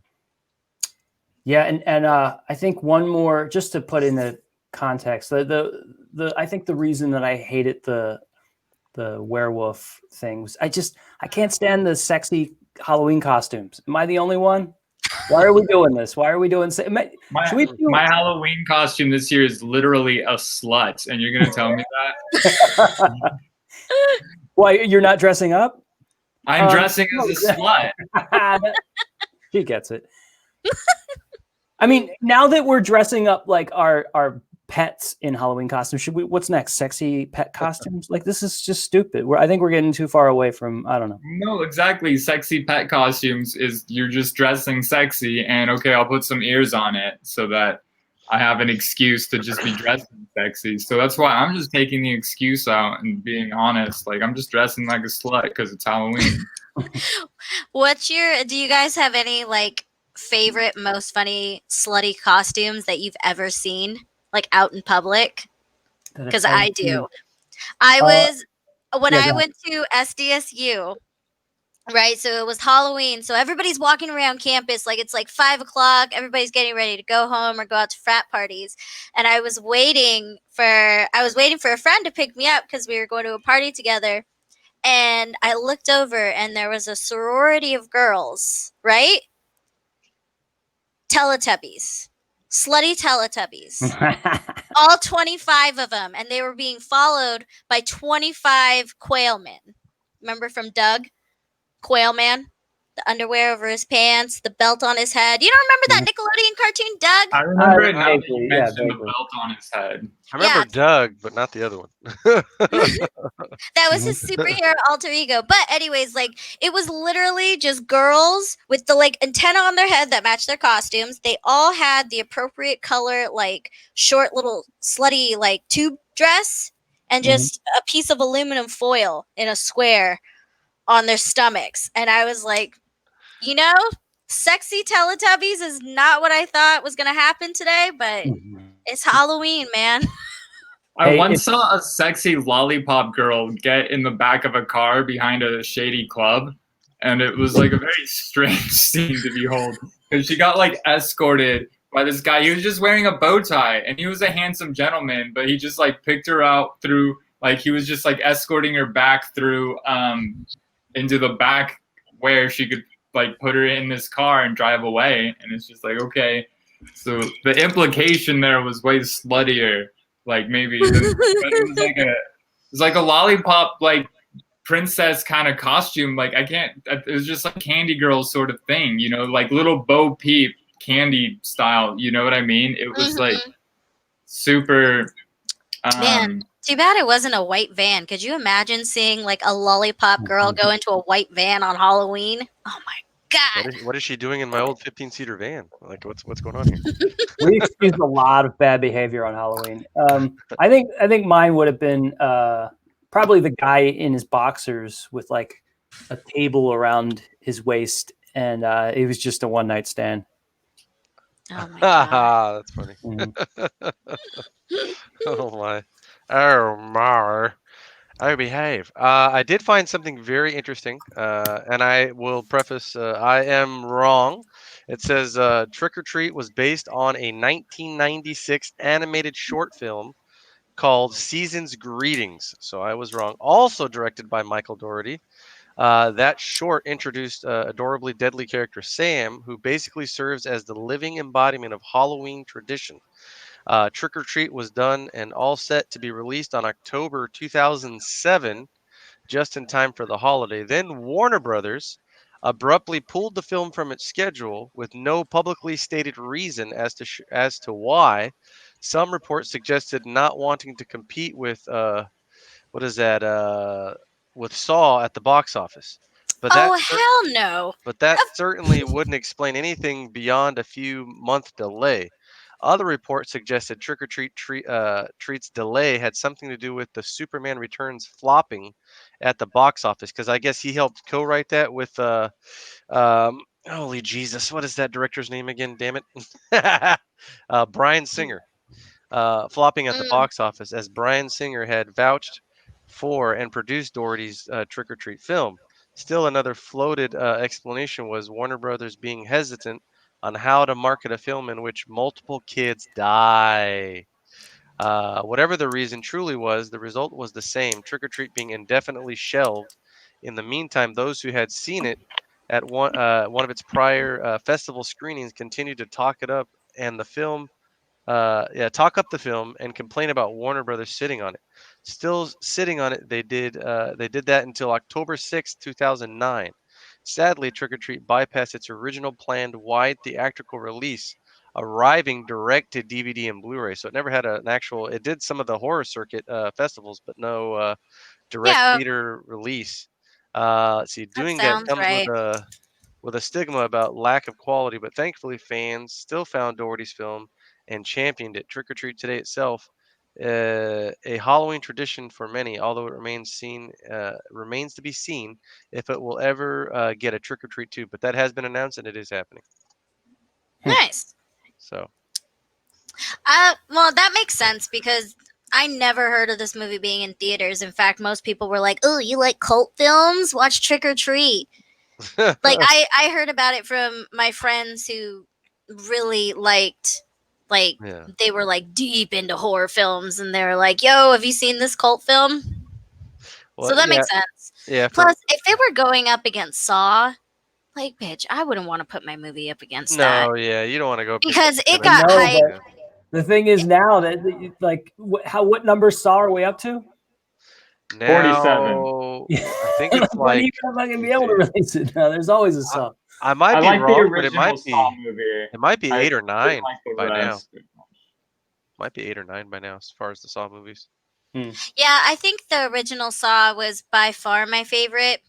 Yeah, and I think one more, just to put in the context, the I think the reason that I hated the werewolf things, I can't stand the sexy Halloween costumes. Am I the only one? Why are we doing this? Why are we doing? My Halloween costume this year is literally a slut, and you're gonna tell me that? Why, you're not dressing up? I'm dressing as a slut. She gets it. I mean, now that we're dressing up like our pets in Halloween costumes, what's next? Sexy pet costumes? Like, this is just stupid. I think we're getting too far away from, I don't know. No, exactly. Sexy pet costumes is you're just dressing sexy, and okay, I'll put some ears on it so that I have an excuse to just be dressing sexy. So that's why I'm just taking the excuse out and being honest. Like, I'm just dressing like a slut because it's Halloween. Do you guys have any like favorite, most funny slutty costumes that you've ever seen, like out in public? Because I do. I went to SDSU, right? So it was Halloween. So everybody's walking around campus like it's like 5:00. Everybody's getting ready to go home or go out to frat parties. And I was waiting for a friend to pick me up because we were going to a party together. And I looked over and there was a sorority of girls, right? Teletubbies. Slutty Teletubbies. All 25 of them. And they were being followed by 25 Quail Men. Remember from Doug? Quail Man? The underwear over his pants, the belt on his head. You don't remember that Nickelodeon cartoon, Doug? I remember it now that you mentioned the belt on his head. I remember Doug, but not the other one. That was his superhero alter ego. But anyways, like, it was literally just girls with the like antenna on their head that matched their costumes. They all had the appropriate color, like short little slutty like tube dress, and just a piece of aluminum foil in a square on their stomachs. And I was like, sexy Teletubbies is not what I thought was going to happen today, but it's Halloween, man. I once saw a sexy lollipop girl get in the back of a car behind a shady club, and it was like a very strange scene to behold, because she got like escorted by this guy. He was just wearing a bow tie, and he was a handsome gentleman, but he just like picked her out through, like, he was just like escorting her back through into the back where she could like put her in this car and drive away. And it's just like, okay, so the implication there was way sluttier. Like, maybe it was like a lollipop, like princess kind of costume. Like, it was just like Candy Girl sort of thing, like little Bo Peep candy style. You know what I mean? It was like super. Man, too bad it wasn't a white van. Could you imagine seeing like a lollipop girl go into a white van on Halloween? Oh my God. What is she doing in my old 15-seater van? Like, what's going on here? We excused a lot of bad behavior on Halloween. I think mine would have been probably the guy in his boxers with like a table around his waist, and it was just a one-night stand. Oh my God. That's funny. Oh my. I behave. I did find something very interesting, and I will preface I am wrong. It says Trick or Treat was based on a 1996 animated short film called Season's Greetings. So I was wrong. Also directed by Michael Dougherty. That short introduced adorably deadly character Sam, who basically serves as the living embodiment of Halloween tradition. Trick or Treat was done and all set to be released on October 2007, just in time for the holiday. Then Warner Brothers abruptly pulled the film from its schedule with no publicly stated reason as to why. Some reports suggested not wanting to compete with what is that with Saw at the box office. But that Oh hell no! but that certainly wouldn't explain anything beyond a few month delay. Other reports suggested Trick or Treat's delay had something to do with the Superman Returns flopping at the box office, because I guess he helped co-write that with holy Jesus, what is that director's name again? Damn it, Brian Singer, flopping at the Mm. box office, as Brian Singer had vouched for and produced Doherty's Trick or Treat film. Still, another floated explanation was Warner Brothers being hesitant on how to market a film in which multiple kids die. Whatever the reason truly was, the result was the same, Trick or Treat being indefinitely shelved. In the meantime, those who had seen it at one of its prior festival screenings continued to talk it up, and the film talk up the film and complain about Warner Brothers sitting on it. Still sitting on it, they did that until October 6th, 2009. Sadly, Trick or Treat bypassed its original planned wide theatrical release, arriving direct to DVD and Blu-ray. So it never had an actual. It did some of the horror circuit festivals, but no direct Yeah, theater release. Let's see, that doing that sounds comes right. with a stigma about lack of quality, but thankfully fans still found Doherty's film and championed it. Trick or Treat today itself, a Halloween tradition for many, although it remains to be seen if it will ever get a Trick or Treat 2. But that has been announced and it is happening. Nice. So Well, that makes sense because I never heard of this movie being in theaters. In fact, most people were like, "Oh, you like cult films? Watch Trick or Treat." Like I heard about it from my friends who really liked, like, yeah, they were like deep into horror films, and they were like, "Yo, have you seen this cult film?" So well, that yeah, makes sense. yeah. For Plus, if they were going up against Saw, like, bitch, I wouldn't want to put my movie up against that no, yeah, you don't want to go up against because it I something got know, hype. but the thing is now that like what number Saw are we up to? now. I think it's When are like, you gonna fucking let me be able to see. release it now? There's always a I, Saw. I might I be like the wrong, but original Saw movie. it might be I 8 or 9 didn't like the by now. rest. Might be 8 or 9 by now, as far as the Saw movies. Yeah, I think the original Saw was by far my favorite.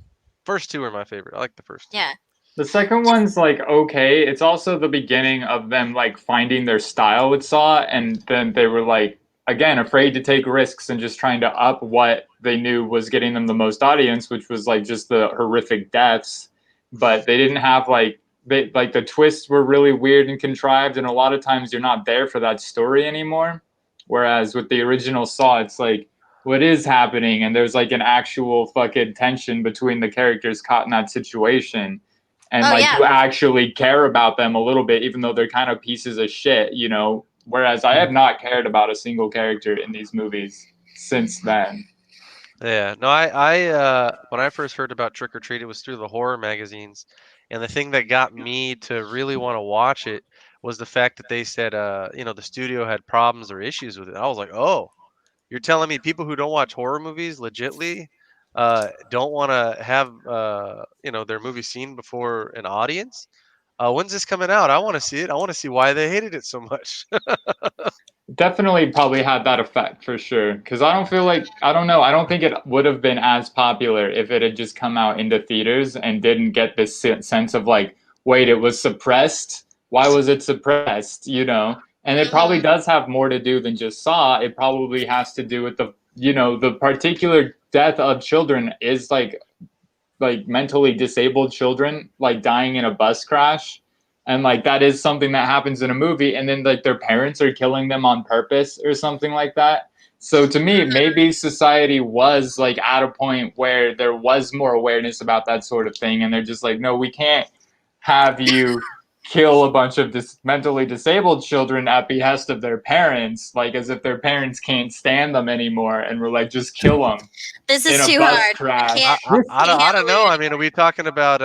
First two are my favorite. I like the first two. Yeah. The second one's like okay. It's also the beginning of them like finding their style with Saw, and then they were like again afraid to take risks and just trying to up what they knew was getting them the most audience, which was like just the horrific deaths. But they didn't have like the twists were really weird and contrived, and a lot of times you're not there for that story anymore. Whereas with the original Saw, it's like what is happening, and there's like an actual fucking tension between the characters caught in that situation, and Oh like yeah. you actually care about them a little bit, even though they're kind of pieces of shit, you know. Whereas I have not cared about a single character in these movies since then. Yeah, no, when I first heard about Trick or Treat, it was through the horror magazines, and the thing that got me to really want to watch it was the fact that they said, the studio had problems or issues with it. I was like, oh, you're telling me people who don't watch horror movies legitly don't want to have their movie seen before an audience? When's this coming out? I want to see it. I want to see why they hated it so much. Definitely probably had that effect for sure. Because I don't feel like, I don't know, I don't think it would have been as popular if it had just come out into theaters and didn't get this sense of like, wait, it was suppressed. Why was it suppressed? You know? And it probably Hmm. does have more to do than just Saw. It probably has to do with the particular death of children is like mentally disabled children like dying in a bus crash, and like that is something that happens in a movie, and then like their parents are killing them on purpose or something like that. So to me, maybe society was like at a point where there was more awareness about that sort of thing, and they're just like, no, we can't have you kill a bunch of mentally disabled children at behest of their parents, like as if their parents can't stand them anymore, and we're like, just kill them This in is a too bus hard. crash. I don't know. I mean, are we talking about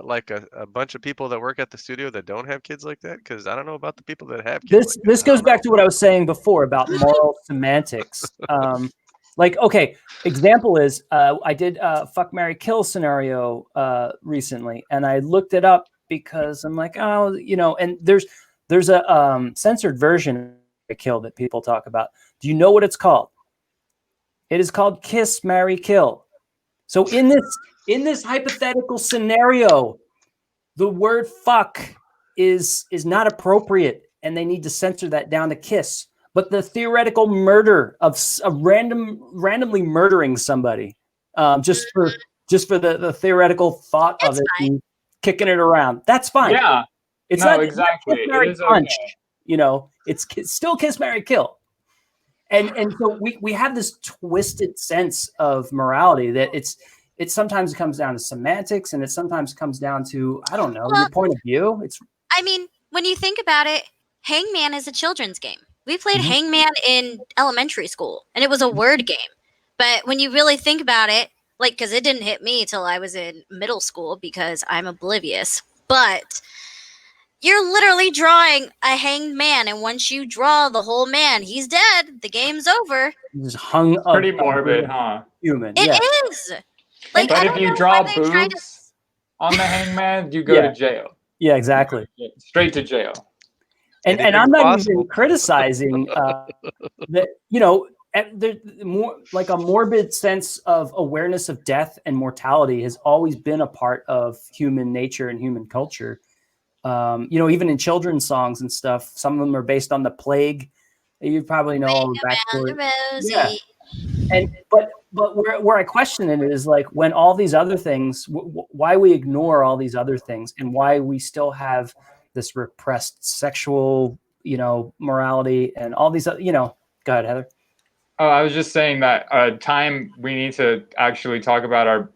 like a bunch of people that work at the studio that don't have kids like that? Because I don't know about the people that have kids. This goes back to what I was saying before about moral semantics. Like, okay, example is I did a fuck, marry, kill scenario recently, and I looked it up because I'm like, oh, and there's a censored version of kill that people talk about. Do you know what it's called? It is called kiss, marry, kill. So in this hypothetical scenario, the word fuck is not appropriate, and they need to censor that down to kiss. But the theoretical murder of randomly murdering somebody, just for the theoretical thought of It's it, fine. and kicking it around, that's fine. Yeah, It's no, not exactly. kiss, marry, It is punch. okay. It's still kiss, marry, kill. And so we have this twisted sense of morality that it sometimes comes down to semantics, and it sometimes comes down to, I don't know, Well, your point of view. I mean, when you think about it, Hangman is a children's game. We played Mhm. Hangman in elementary school, and it was a word game. But when you really think about it, like, because it didn't hit me till I was in middle school because I'm oblivious. But you're literally drawing a hanged man, and once you draw the whole man, he's dead. The game's over. Just hung up. Pretty morbid, huh? Human. It Yeah. is. Like, But I if don't you know draw why they tried to. boobs on the hangman, you go Yeah. to jail. Yeah, exactly. Straight to jail. And Anything's I'm not possible. even criticizing that, there's more like a morbid sense of awareness of death and mortality has always been a part of human nature and human culture. Even in children's songs and stuff, some of them are based on the plague. You probably know all the backstory. Around the rosy. Yeah. And but where I question it is like when all these other things, why we ignore all these other things, and why we still have this repressed sexual, morality and all these, go ahead, Heather. Oh, I was just saying that time we need to actually talk about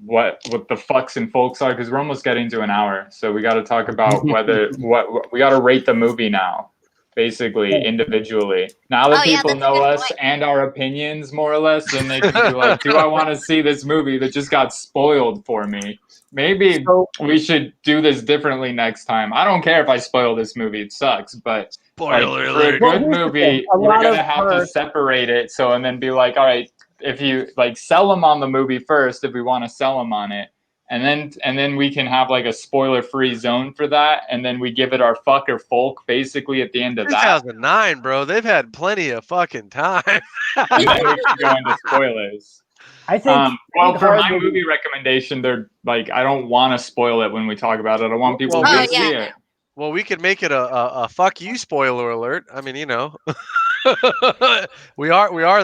what the fucks and folks are, because we're almost getting to an hour. So we got to talk about what we got to rate the movie now, basically individually. Now that people know us and our opinions more or less, then they can be like, do I want to see this movie that just got spoiled for me? Maybe we should do this differently next time. I don't care if I spoil this movie; it sucks. But Spoiler for a alert. good movie, we're gonna have to separate it. So and then be like, all right, if you like sell them on the movie first, if we want to sell them on it, and then we can have like a spoiler-free zone for that, and then we give it our fuck or folk basically at the end of that. 2009, bro. They've had plenty of fucking time. And then we can go into spoilers. I think. Well, for my movie recommendation, they're like, I don't want to spoil it when we talk about it. I want people to see it. Well, we could make it a fuck you spoiler alert. I mean, we are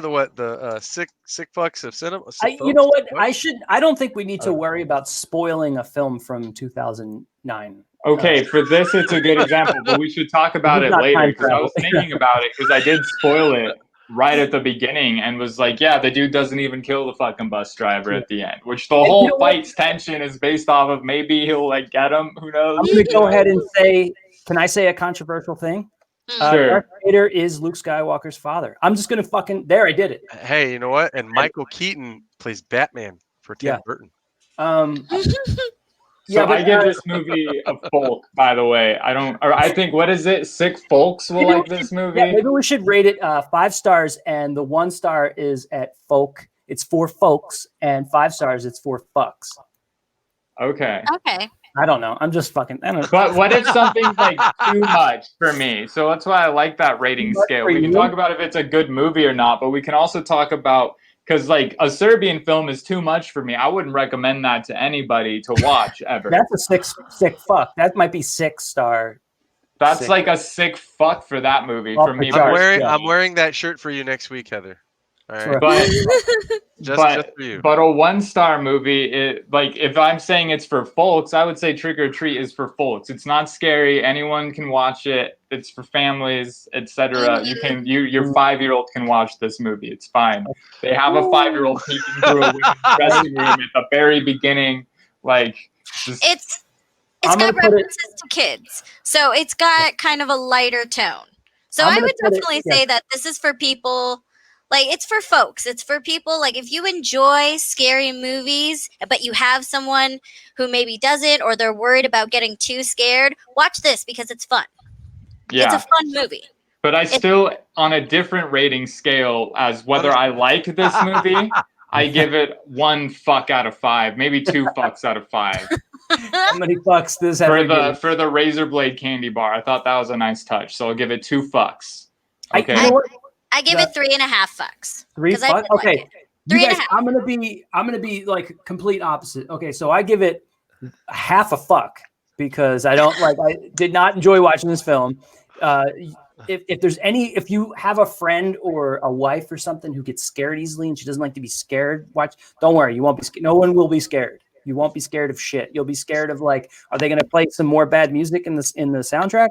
the sick fucks of cinema. You know what? I don't think we need to worry about spoiling a film from 2009. Okay, for this, it's a good example, but we should talk about it later, because I was thinking about it, because I did spoil it right at the beginning and was like, yeah, the dude doesn't even kill the fucking bus driver at the end, which the whole fight's tension is based off of maybe he'll like get him, who knows? I'm going to go ahead and say, can I say a controversial thing? Sure. Darth Vader is Luke Skywalker's father. I'm just going to there, I did it. Hey, you know what? And Michael Keaton plays Batman for Tim Burton. So I give this movie a folk, by the way. I think, what is it? Sick folks will like this movie? Yeah, maybe we should rate it 5 stars, and the 1 star is at folk. It's for folks, and 5 stars, it's for fucks. Okay. I don't know. I'm just fucking. I don't know. But what if something's like too much for me? So that's why I like that rating scale. We can talk about if it's a good movie or not, but we can also talk about, because like a Serbian film is too much for me. I wouldn't recommend that to anybody to watch ever. That's a sick fuck. That might be 6 star. That's like a sick fuck for that movie for me. I'm wearing that shirt for you next week, Heather. All right. Sure. But Just for you. But a 1-star movie, if I'm saying it's for folks, I would say Trick or Treat is for folks. It's not scary. Anyone can watch it. It's for families, etc. Your 5-year-old can watch this movie. It's fine. They have a 5-year-old peeking through a women's dressing room at the very beginning. Like, just It's I'm got gonna put it- references to kids, so it's got kind of a lighter tone. So I'm I gonna would put it- definitely yeah. say that this is for people. Like, it's for folks. It's for people, like, if you enjoy scary movies, but you have someone who maybe doesn't, or they're worried about getting too scared, watch this because it's fun. yeah. It's a fun movie. But I still, on a different rating scale as whether I like this movie, I give it 1 fuck out of 5, maybe 2 fucks out of 5. How many fucks does For that the razor blade candy bar. I thought that was a nice touch, so I'll give it 2 fucks. Okay. You know what? I give it 3.5 fucks. 3 'cause I fucks? did like Okay. it. You guys, 3.5. I'm gonna be like complete opposite. Okay, so I give it half a fuck because I did not enjoy watching this film. If you have a friend or a wife or something who gets scared easily and she doesn't like to be scared, don't worry, you won't be scared. No one will be scared. You won't be scared of shit. You'll be scared of, like, are they going to play some more bad music in the soundtrack?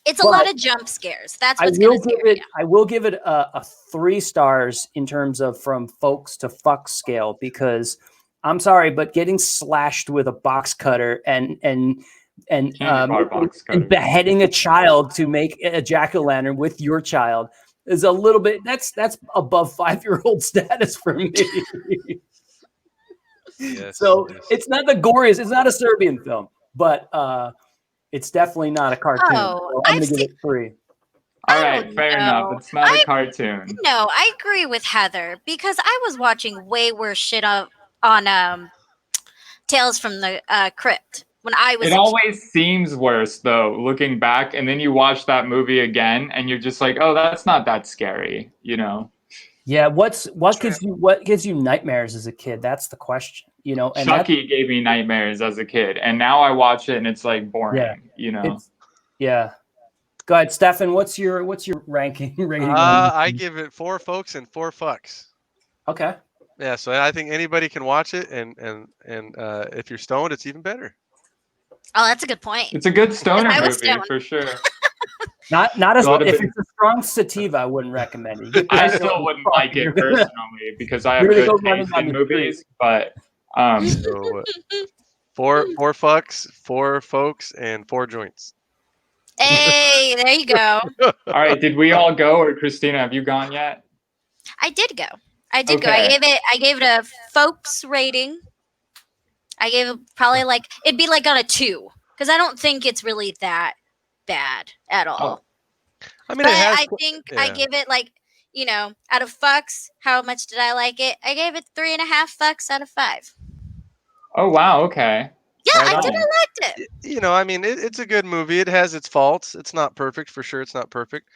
It's a lot of jump scares. That's what's I going will to give scare it. you. I will give it a 3 stars in terms of from folks to fuck scale, because I'm sorry, but getting slashed with a box cutter and bar box cutter. and beheading a child to make a jack-o'-lantern with your child is a little bit. That's above 5-year-old status for me. Yes, So yes. it's not the goriest. It's not a Serbian film, but it's definitely not a cartoon. Oh, so I'm I've going to give seen- it 3. All I right, don't fair know. enough. It's not a cartoon. No, I agree with Heather because I was watching way worse shit on Tales from the Crypt when I was It a kid. always seems worse though, looking back, and then you watch that movie again, and you're just like, "Oh, that's not that scary," you know. Yeah, what gives you nightmares as a kid? That's the question, you know. And Chucky gave me nightmares as a kid, and now I watch it and it's like boring, Yeah. you know. yeah. Go ahead, Stefan. What's your ranking rating? I give it 4 folks and 4 fucks. Okay. Yeah, so I think anybody can watch it, and if you're stoned, it's even better. Oh, that's a good point. It's a good stoner I was movie stoned. for sure. Not as A lot of if it- it's a strong sativa, I wouldn't recommend it. You get I that still going, wouldn't fuck, like you're it gonna- personally because I have you're gonna good go running taste down in the movies, but So 4 fucks, 4 folks, and 4 joints. Hey, there you go. all right, did we all go, or Christina, have you gone yet? I did go. I did go. Okay. I gave it a folks rating. I gave it probably it'd be like on a 2 because I don't think it's really that bad at all. I mean, But it has. I think I yeah. give it out of fucks. How much did I like it? I gave it 3.5 fucks out of 5. Oh wow, okay. Yeah, Right I did. on. I liked it. You know, I mean, it's a good movie. It has its faults. It's not perfect for sure. It's not perfect.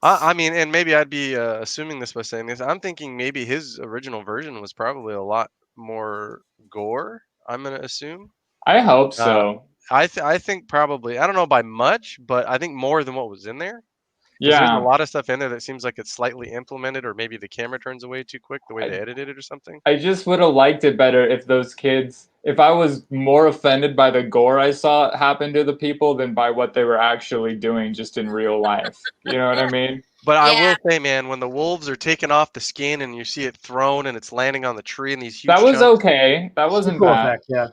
I mean, and maybe I'd be assuming this by saying this. I'm thinking maybe his original version was probably a lot more gore. I'm gonna assume. I hope so. I think probably. I don't know by much, but I think more than what was in there. 'Cause there's a Yeah. lot of stuff in there that seems like it's slightly implemented, or maybe the camera turns away too quick, the way they edited it or something. I just would have liked it better if I was more offended by the gore I saw happen to the people than by what they were actually doing just in real life. You know what I mean? But I Yeah. will say, man, when the wolves are taking off the skin and you see it thrown and it's landing on the tree and these huge That was chunks, okay. That wasn't Cool bad. effect, yeah.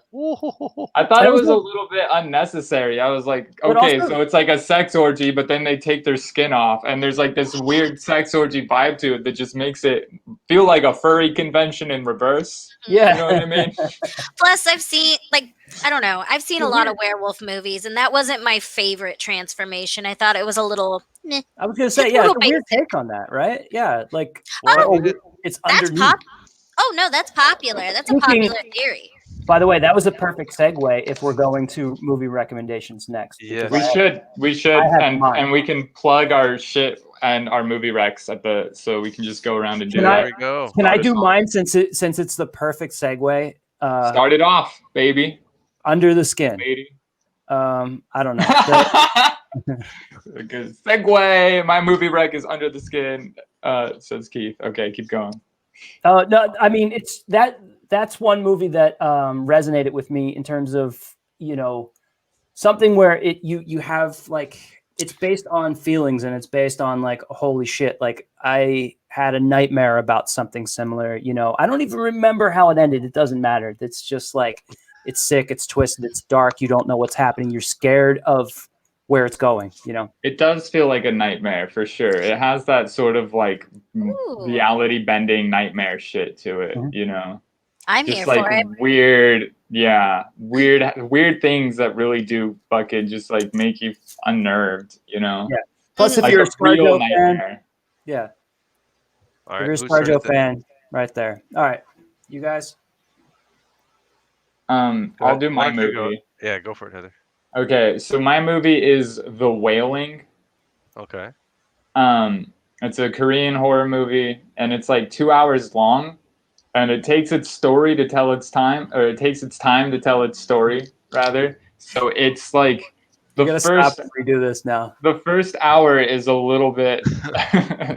I thought That it was was a a- little bit unnecessary. I was like, But okay, also- so it's like a sex orgy, but then they take their skin off, and there's like this weird sex orgy vibe to it that just makes it feel like a furry convention in reverse. Yeah. You know what I mean? Plus, I've seen I don't know. I've seen a lot of weird. werewolf movies, and that wasn't my favorite transformation. I thought it was a little. Meh. I was gonna say, It's a yeah, it's little a weird take on that, right? Yeah, like it's That's underneath. pop. Oh no, that's popular. That's a Speaking- popular theory. By the way, that was a perfect segue if we're going to movie recommendations next. Yes. We should, I have and mine. we can plug our shit and our movie recs so we can just go around and do Can that. there we go. Can I Start us do off. mine since it's the perfect segue? Start it off, baby. Under the Skin. Baby. I don't know. Good segue. My movie rec is Under the Skin. Says Keith. Okay, keep going. No, I mean that's one movie that resonated with me in terms of something where you have like it's based on feelings and it's based on like holy shit, like I had a nightmare about something similar. I don't even remember how it ended. It doesn't matter. It's just like it's sick, it's twisted, it's dark. You don't know what's happening. You're scared of where it's going. It does feel like a nightmare for sure. It has that sort of like Ooh. reality bending nightmare shit to it, Mhm. I'm just here like for it. weird things that really do fucking just like make you unnerved, Yeah. Plus, if like you're a a real ScarJo fan, nightmare. yeah. All If right, you're a who starts ScarJo then? fan, right there. All right, you guys. Go I'll ahead. do Why my don't you go? movie. Yeah, go for it, Heather. Okay, so my movie is The Wailing. Okay. It's a Korean horror movie, and it's like 2 hours long, and it takes its story to tell its time, or it takes its time to tell its story, rather. So it's like You the gotta stop first and redo this now. the first hour is a little bit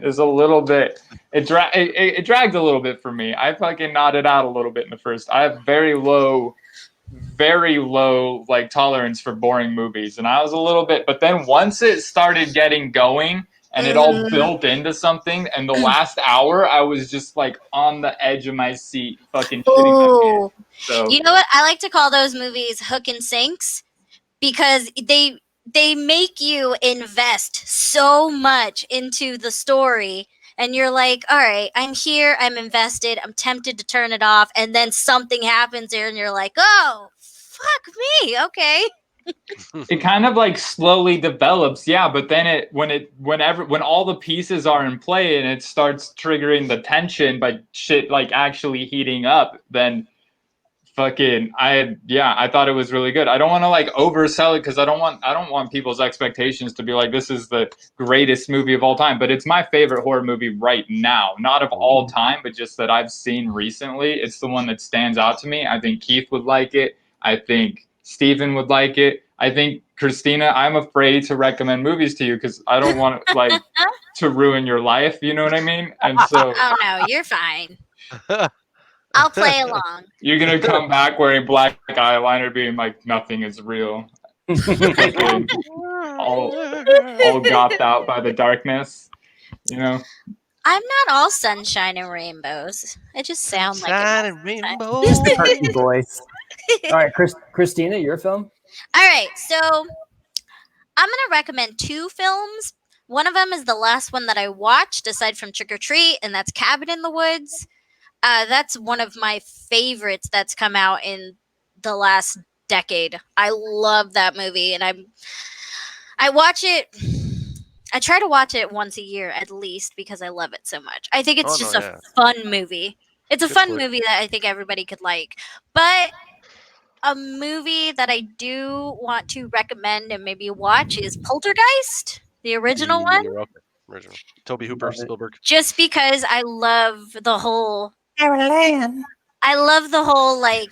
is a little bit it dragged a little bit for me. I fucking nodded out a little bit in the first. I have very low like tolerance for boring movies, and I was a little bit, but then once it started getting going and it all Mhm. built into something, and the last hour I was just like on the edge of my seat fucking shitting my Ooh. pants. So You know what? I like to call those movies hook and sinks because they make you invest so much into the story and you're like, all right, I'm here, I'm invested, I'm tempted to turn it off, and then something happens there and you're like, oh fuck me, okay. it kind of like slowly develops, yeah, but then when all the pieces are in play and it starts triggering the tension by shit like actually heating up, then fucking I thought it was really good. I don't want to like oversell it because I don't want people's expectations to be like this is the greatest movie of all time, but it's my favorite horror movie right now, not of all time, but just that I've seen recently. It's the one that stands out to me. I think Keith would like it. I think Steven would like it. I think Christina, I'm afraid to recommend movies to you because I don't want like to ruin your life, you know what I mean? And so Oh no, you're fine. I'll play along. you're gonna come back wearing black eyeliner, being like, nothing is real. Fucking all gopped out by the darkness, you know? I'm not all sunshine and rainbows. I just sound like it Sunshine most and of the time. rainbow. Just a perky voice. All right, Christina, your film. All right, so I'm gonna recommend two films. One of them is the last one that I watched, aside from Trick or Treat, and that's Cabin in the Woods. That's one of my favorites that's come out in the last decade. I love that movie, and I watch it. I try to watch it once a year at least because I love it so much. I think Oh it's no, just a yeah, fun movie. It's a good fun flick. movie that I think everybody could like. But a movie that I do want to recommend and maybe watch is Poltergeist, the original one, You're welcome. Original. Toby Hooper, Love it. Spielberg. just because I love the whole Caroline. like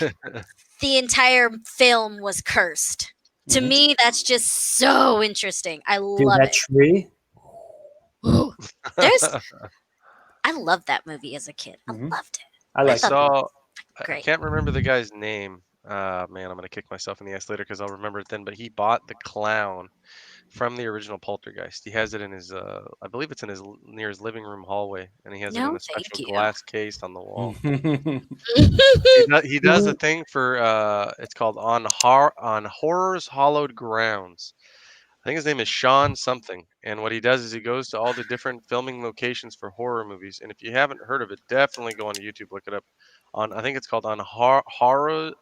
the entire film was cursed. To Mhm. me, that's just so interesting. I Dude, love that it. tree. There's I loved that movie as a kid. I Mhm. loved it. I I like thought it. that saw. was I great. can't remember the guy's name. Man, I'm gonna kick myself in the ass later because I'll remember it then. But he bought the clown from the original Poltergeist. He has it in his, I believe it's in his near his living room hallway, and he has it in No, a special thank you. glass case on the wall. Mhm. He does a thing for it's called on Horrors Hollowed Grounds. I think his name is Sean something, and what he does is he goes to all the different filming locations for horror movies. And if you haven't heard of it, definitely go on YouTube, look it up. I think it's called on Hollowed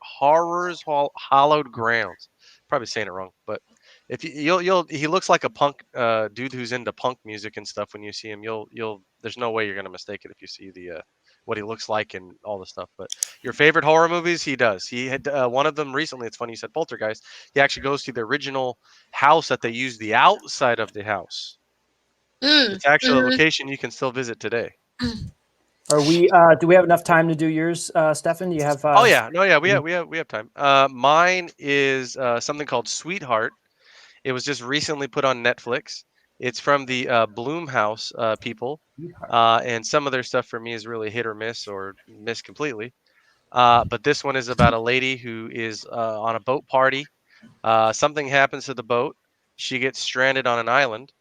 Grounds. Probably saying it wrong, but if you'll he looks like a punk dude who's into punk music and stuff. When you see him, you'll there's no way you're gonna mistake it if you see the what he looks like and all the stuff. But your favorite horror movies, he does. He had one of them recently. It's funny you said Poltergeist. He actually goes to the original house that they used the outside of the house. Mm, It's actually a mhm. location you can still visit today. Are we? Do we have enough time to do yours, Stefan? Do you have? Oh yeah, no, yeah, we have time. Mine is something called Sweetheart. It was just recently put on Netflix. It's from the Bloomhouse people, and some of their stuff for me is really hit or miss or miss completely. But this one is about a lady who is on a boat party. Something happens to the boat. She gets stranded on an island,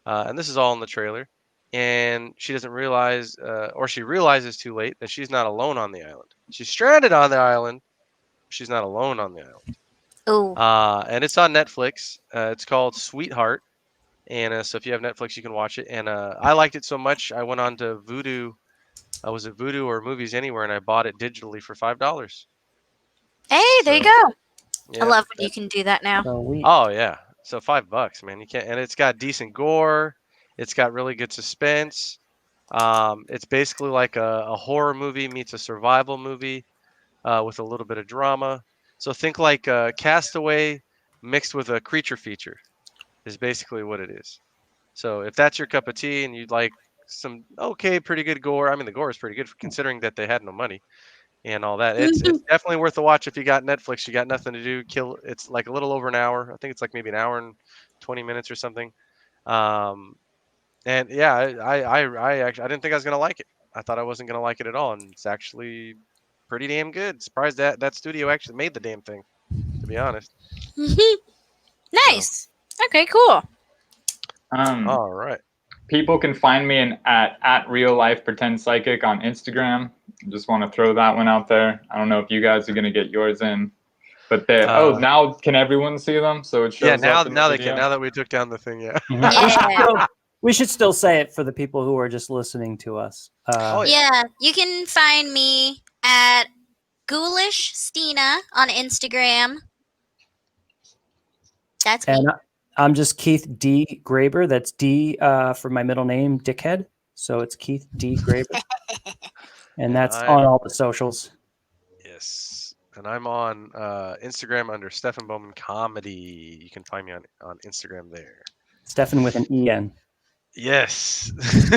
and this is all in the trailer. And she doesn't realize, or she realizes too late, that she's not alone on the island. She's stranded on the island. She's not alone on the island. Oh, And it's on Netflix. It's called Sweetheart. And so if you have Netflix, you can watch it. And I liked it so much, I went on to Vudu. Was it Vudu or Movies Anywhere, and I bought it digitally for $5. hey, there you So, go. I yeah. love when you can do that now. Oh yeah. So $5, man. You can't, and it's got decent gore. It's got really good suspense. It's basically like a horror movie meets a survival movie with a little bit of drama. So think like Castaway mixed with a creature feature is basically what it is. So if that's your cup of tea and you'd like some okay, pretty good gore, I mean the gore is pretty good considering that they had no money and all that. It's definitely worth a watch if you got Netflix. You got nothing to do. It's like a little over an hour. I think it's like maybe an hour and 20 minutes or something. And yeah, I actually I didn't think I was gonna like it. I thought I wasn't gonna like it at all, and it's actually pretty damn good. Surprised that that studio actually made the damn thing, to be honest. Nice. Okay, cool. All right. People can find me at real life pretend psychic on Instagram. Just want to throw that one out there. I don't know if you guys are gonna get yours in, but they now can everyone see them? So it shows Yeah, now up in now the they can. video? Now that we took down the thing, yeah. Yeah. We should still say it for the people who are just listening to us. Oh, yeah. Yeah, you can find me at Ghoulish Stina on Instagram. That's me. And I'm just Keith D. Graber. That's D for my middle name, Dickhead. So it's Keith D. Graber. And that's on all the socials. Yes. And I'm on Instagram under Stefan Bowman Comedy. You can find me on Instagram there. Stefan with an E-N. Yes.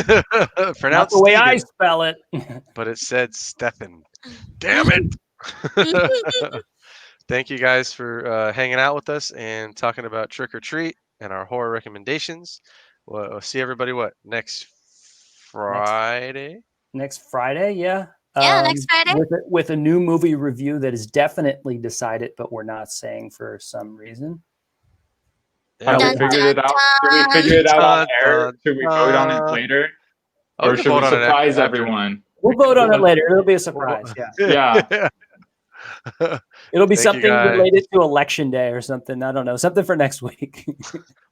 Not Pronounced the way Steven, I spell it. but it said Stefan. Damn it. Thank you guys for hanging out with us and talking about Trick or Treat and our horror recommendations. We'll see everybody next Friday? Next Friday, yeah. Yeah, next Friday. With a new movie review that is definitely decided, but we're not saying for some reason. Have we figured it out? Should we figure it out on air? Should we vote on it later? Or should we surprise everyone? We'll vote on it later. It'll be a surprise. Yeah. Yeah. It'll be something related to election day or something. I don't know. Something for next week.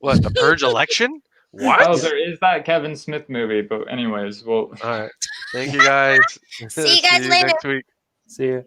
What, the Purge election? What? Oh, there is that Kevin Smith movie. But anyways, well. All right. Thank you guys. See you guys later. Next week. See you.